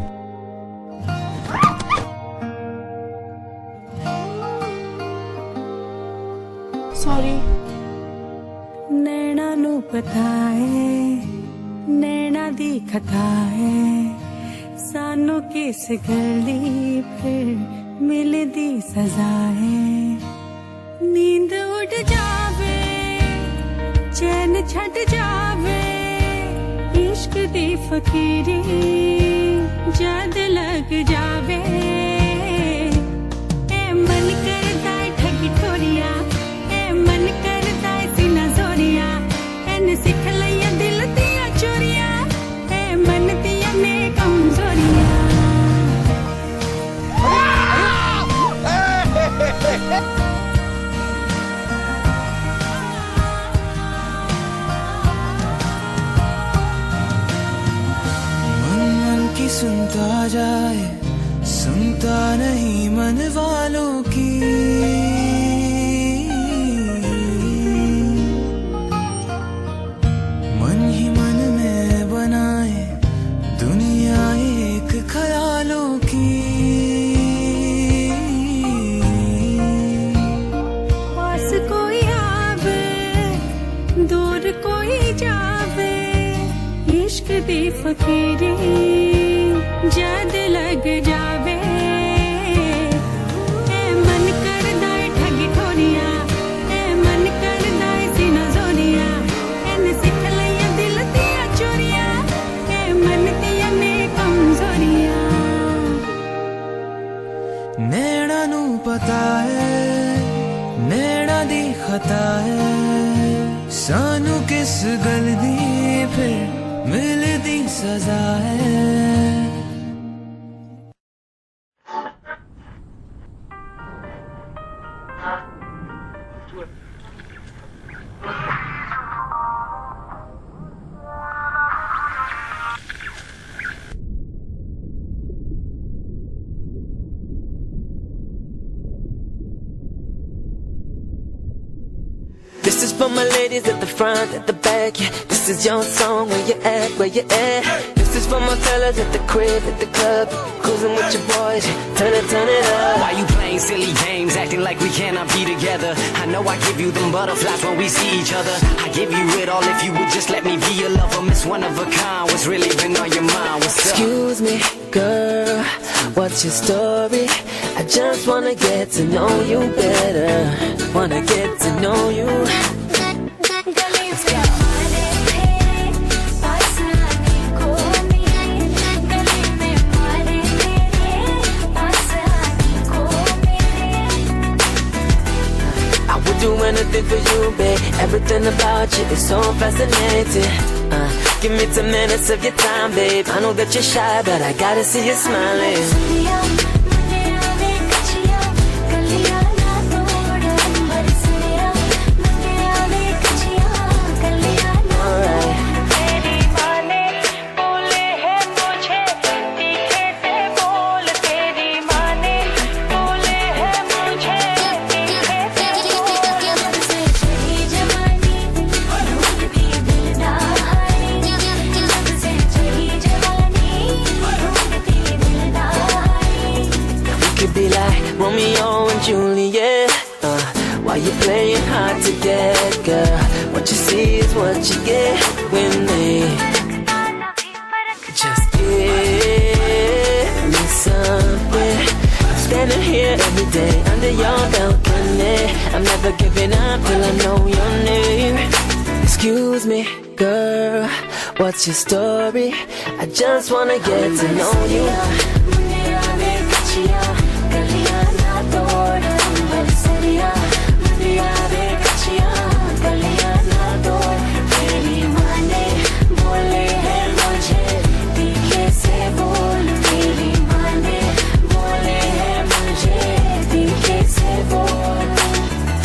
सॉरी। नैना नू पता है नैना दी खता है सानू किस गली फिर मिलदी सजा है नींद उड़ जावे चैन छट जावे इश्क दी फकीरी जद लग जावे ए मन करदा है ठगी ठोरिया ए मन करदा है सीना जोरिया एन सिख लिया दिल दिया चोरिया ए मन दिया ने कमजोरिया मन की सुनता जाए सुनता नहीं मन वालों की मन ही मन में बनाए दुनिया एक ख्यालों की पास कोई आवे दूर कोई जावे इश्क दी फकीरी जद लग जावे ए मन करदा है ठगी ठोरिया ए मन करदा है सीना जोरिया एन सिख लिया दिल दिया चोरिया ए मन दिया ने कमजोरिया नैना नू पता है नैना दी खता है सानू किस गल दी फिर मिलदी सजा है। This is for my ladies at the front, at the back, yeah. This is your song, where you at, where you at. This is for my fellas at the crib, at the club, cruising with your boys, yeah. Turn it up. Why you playing silly games, acting like we cannot be together? I know I give you them butterflies when we see each other. I give you it all if you would just let me be your lover. Miss one of a kind, what's really been on your mind? What's up? Excuse me, girl, what's your story? I just wanna get to know you better. Wanna get to know you. Let's go. I would do anything for you, babe. Everything about you is so fascinating. Give me 10 minutes of your time, babe. I know that you're shy, but I gotta see you smiling. Be like Romeo and Juliet. Why you playing hard to get, girl? What you see is what you get when they just give me something. I'm standing here every day under your balcony. I'm never giving up till I know your name. Excuse me, girl, what's your story? I just wanna get to know you.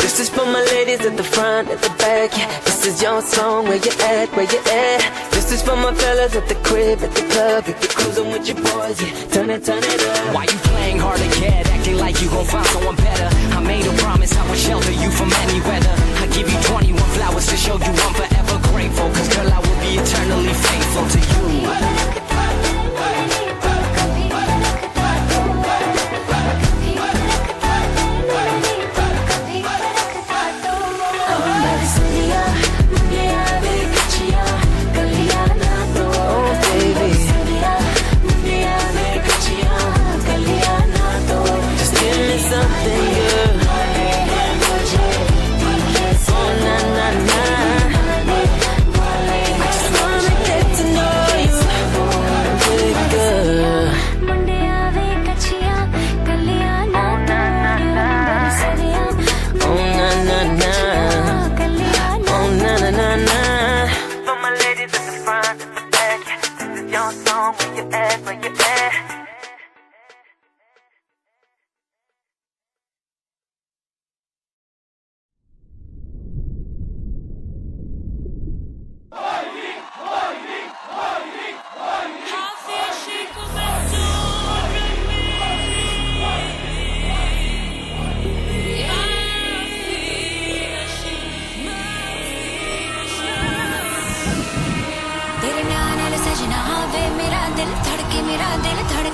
This is for my ladies at the front, at the back, yeah. This is your song, where you at, where you at. This is for my fellas at the crib, at the club, if you're cruising with your boys, yeah. Turn it up. Why you playing hard to get, acting like you gon' find someone better? I made a promise I would shelter you from any weather. I give you 21 flowers to show you I'm forever grateful. Cause girl, I will be eternally faithful to you.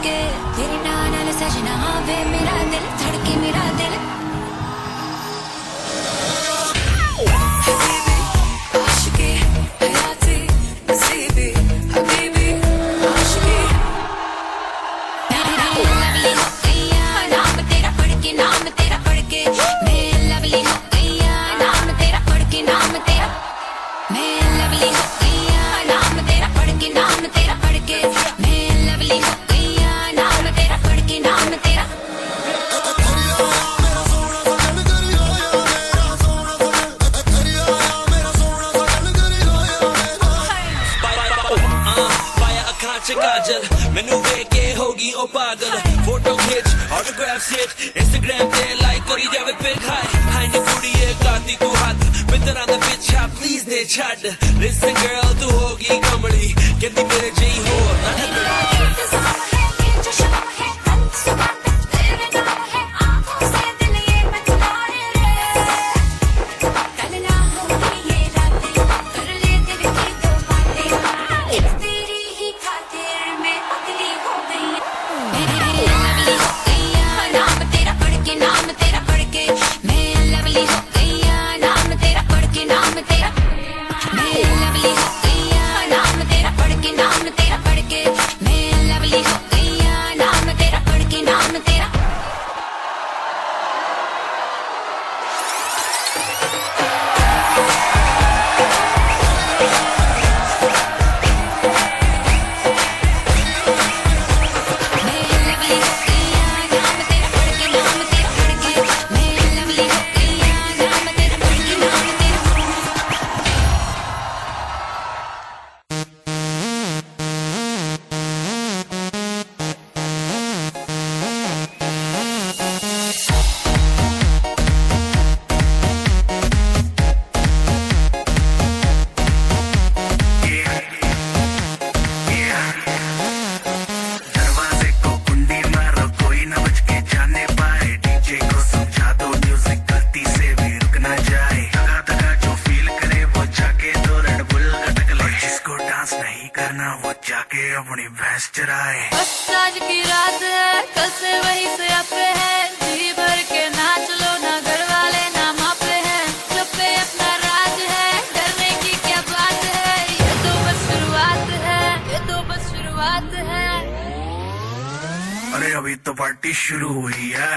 के तेरे नाल सजना वे मेरा दिल धड़के मेरा दिल आशिकी हयाती नसीबी हबीबी आशिकी लवली हो गईया नाम तेरा पढ़ के मैं लवली हो गईया नाम तेरा पढ़ के मैं लवली हो गईया नाम तेरा पढ़ के मैं लवली हो गईया नाम तेरा पढ़ के काजल मैनू वेख के होगी ओ पागल फोटो खिंच ऑटोग्राफ हिट इंस्टाग्राम पे लाइक करी जावे पिक हाय नी कुड़ीए गाती तू हाथ मित्तरां दे पिछा प्लीज दे छड्ड लिसन गर्ल तू होगी कमली कहंदी मेरे जेही हो ना अपनी भैंस चराए बस आज की रात है कल से वही से अपने है जी भर के नाच लो ना घर वाले ना मापे हैं जब पे अपना राज है डरने की क्या बात है ये तो बस शुरुआत है अरे अभी तो पार्टी शुरू हुई है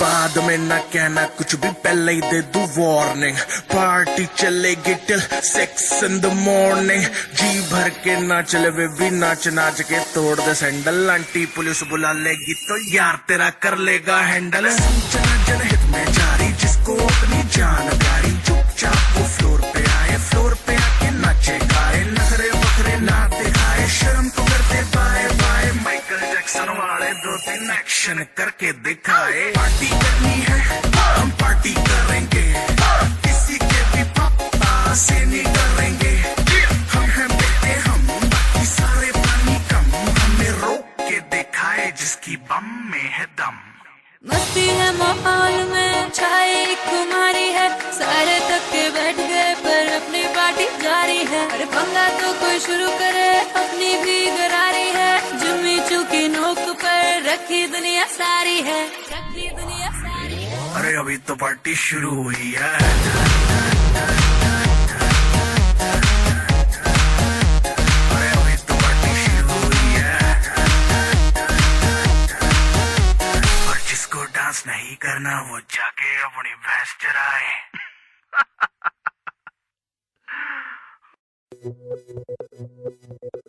बाद में ना कहना कुछ भी पहले ही दे दूं वार्निंग पार्टी चलेगी टिल 6 in the morning जी भर के नाच ले बेबी नाच नाच के तोड़ दे सैंडल आंटी पुलिस बुला लेगी तो यार तेरा कर लेगा हैंडल सूचना जनहित में जारी जिसको अपनी जानकारी चुपचाप वो फ्लोर पे आके नाचे गाए नखरे वखरे ना दिखाए शर्म तो करते बाय बाय माइकल जैक्सन वाले 2-3 एक्शन करके दिखाए पार्टी करनी है हम पार्टी करेंगे किसी के भी पापा से नहीं करेंगे हम हैं बेटे हम बाकी सारे पानी कम हमें रोक के दिखाए जिसकी बम में है दम मस्ती है माहौल में छाई कुमारी है सारे तक के बैठ गए पर अपनी पार्टी जारी है अरे पंगा तो कोई शुरू करे अपनी भी गरारी है जुम्मी चूकी नोक पर रखी दुनिया सारी है अरे अभी तो पार्टी शुरू हुई है नहीं करना वो जाके अपनी भैंस चराए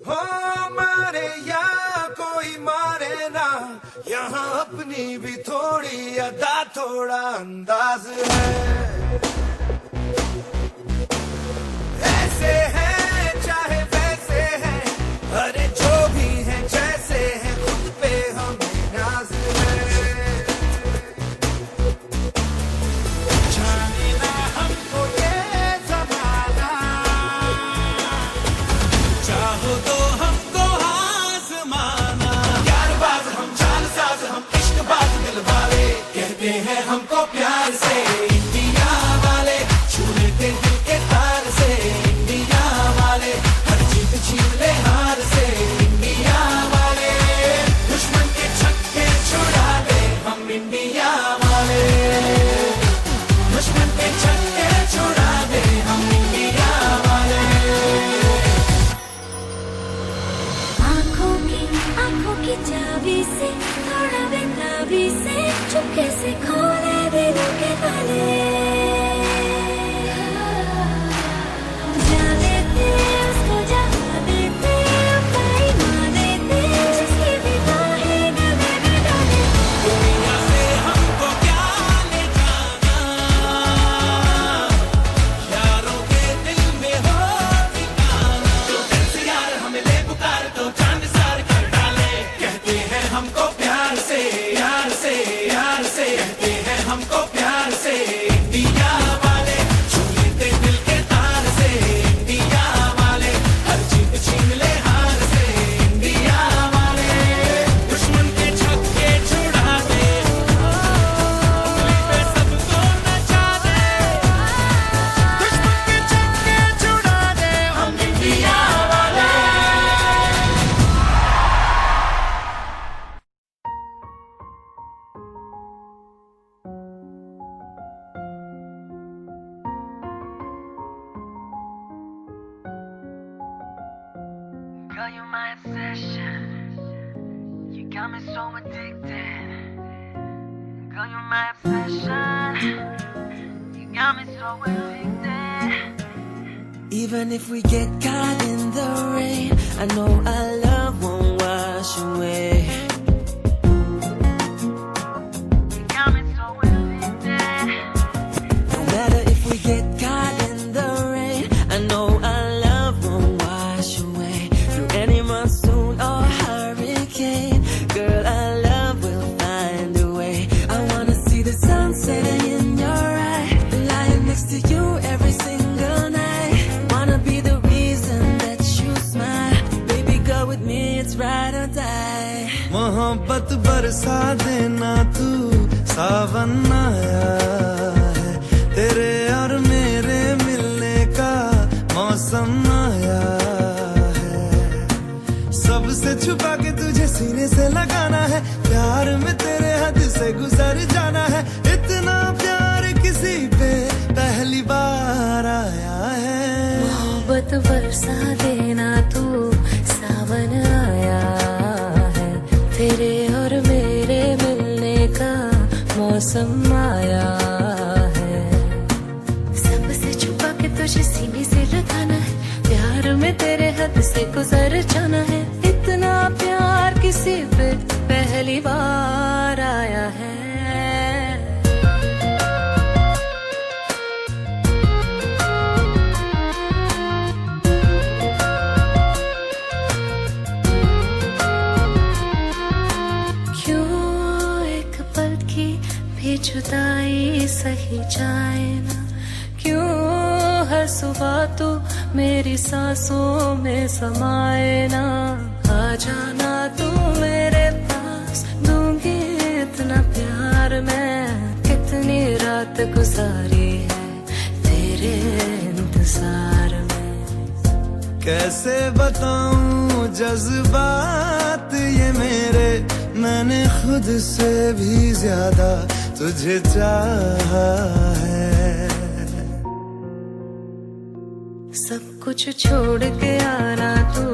हो मारे या कोई मारे ना यहाँ अपनी भी थोड़ी अदा थोड़ा अंदाज है ऐसे है चाहे वैसे है अरे जो भी है जैसे है खुद पे हमें नाज है चाहो तो हमको आजमाना यार बाज हम जान साज Girl, you're my obsession. You got me so addicted. Girl, you're my obsession. You got me so addicted. Even if we get caught in the rain, I know our love won't wash away. You got me so addicted. No matter if we get caught in the rain, I know our love won't wash away. Through any monsoon or hurricane, girl, our love will find a way. I wanna see the sun setting in your eye, lying next to you every single night. Wanna be the reason that you smile. Baby, go with me, it's ride or die. मोहब्बत बरसा देना तू, सावन आया है, तेरे और मेरे मिलने का मौसम आया है। सबसे छुपा के तुझे सीने से लगाना है, प्यार में तेरे हद से गुजर जाना है। इतना प्यार किसी पे पहली बार आया है। मोहब्बत बरसा देना तू, सावन आया है, तेरे और मेरे मिलने का मौसम आया है। सबसे छुपा के तुझे सीने से लगाना है, प्यार में तेरे हद से गुजर जाना है। इतना प्यार किसी पे पहली बार आया है। भी जुदाई सही जाए ना, क्यों हर सुबह तू मेरी सांसों में समाए ना। आ जाना तू मेरे पास, दूंगी इतना प्यार मैं। कितनी रात गुजारी है तेरे इंतजार में। कैसे बताऊं जज्बात ये मेरे, मैंने खुद से भी ज्यादा तुझे चाहा है। सब कुछ छोड़ के आना तू,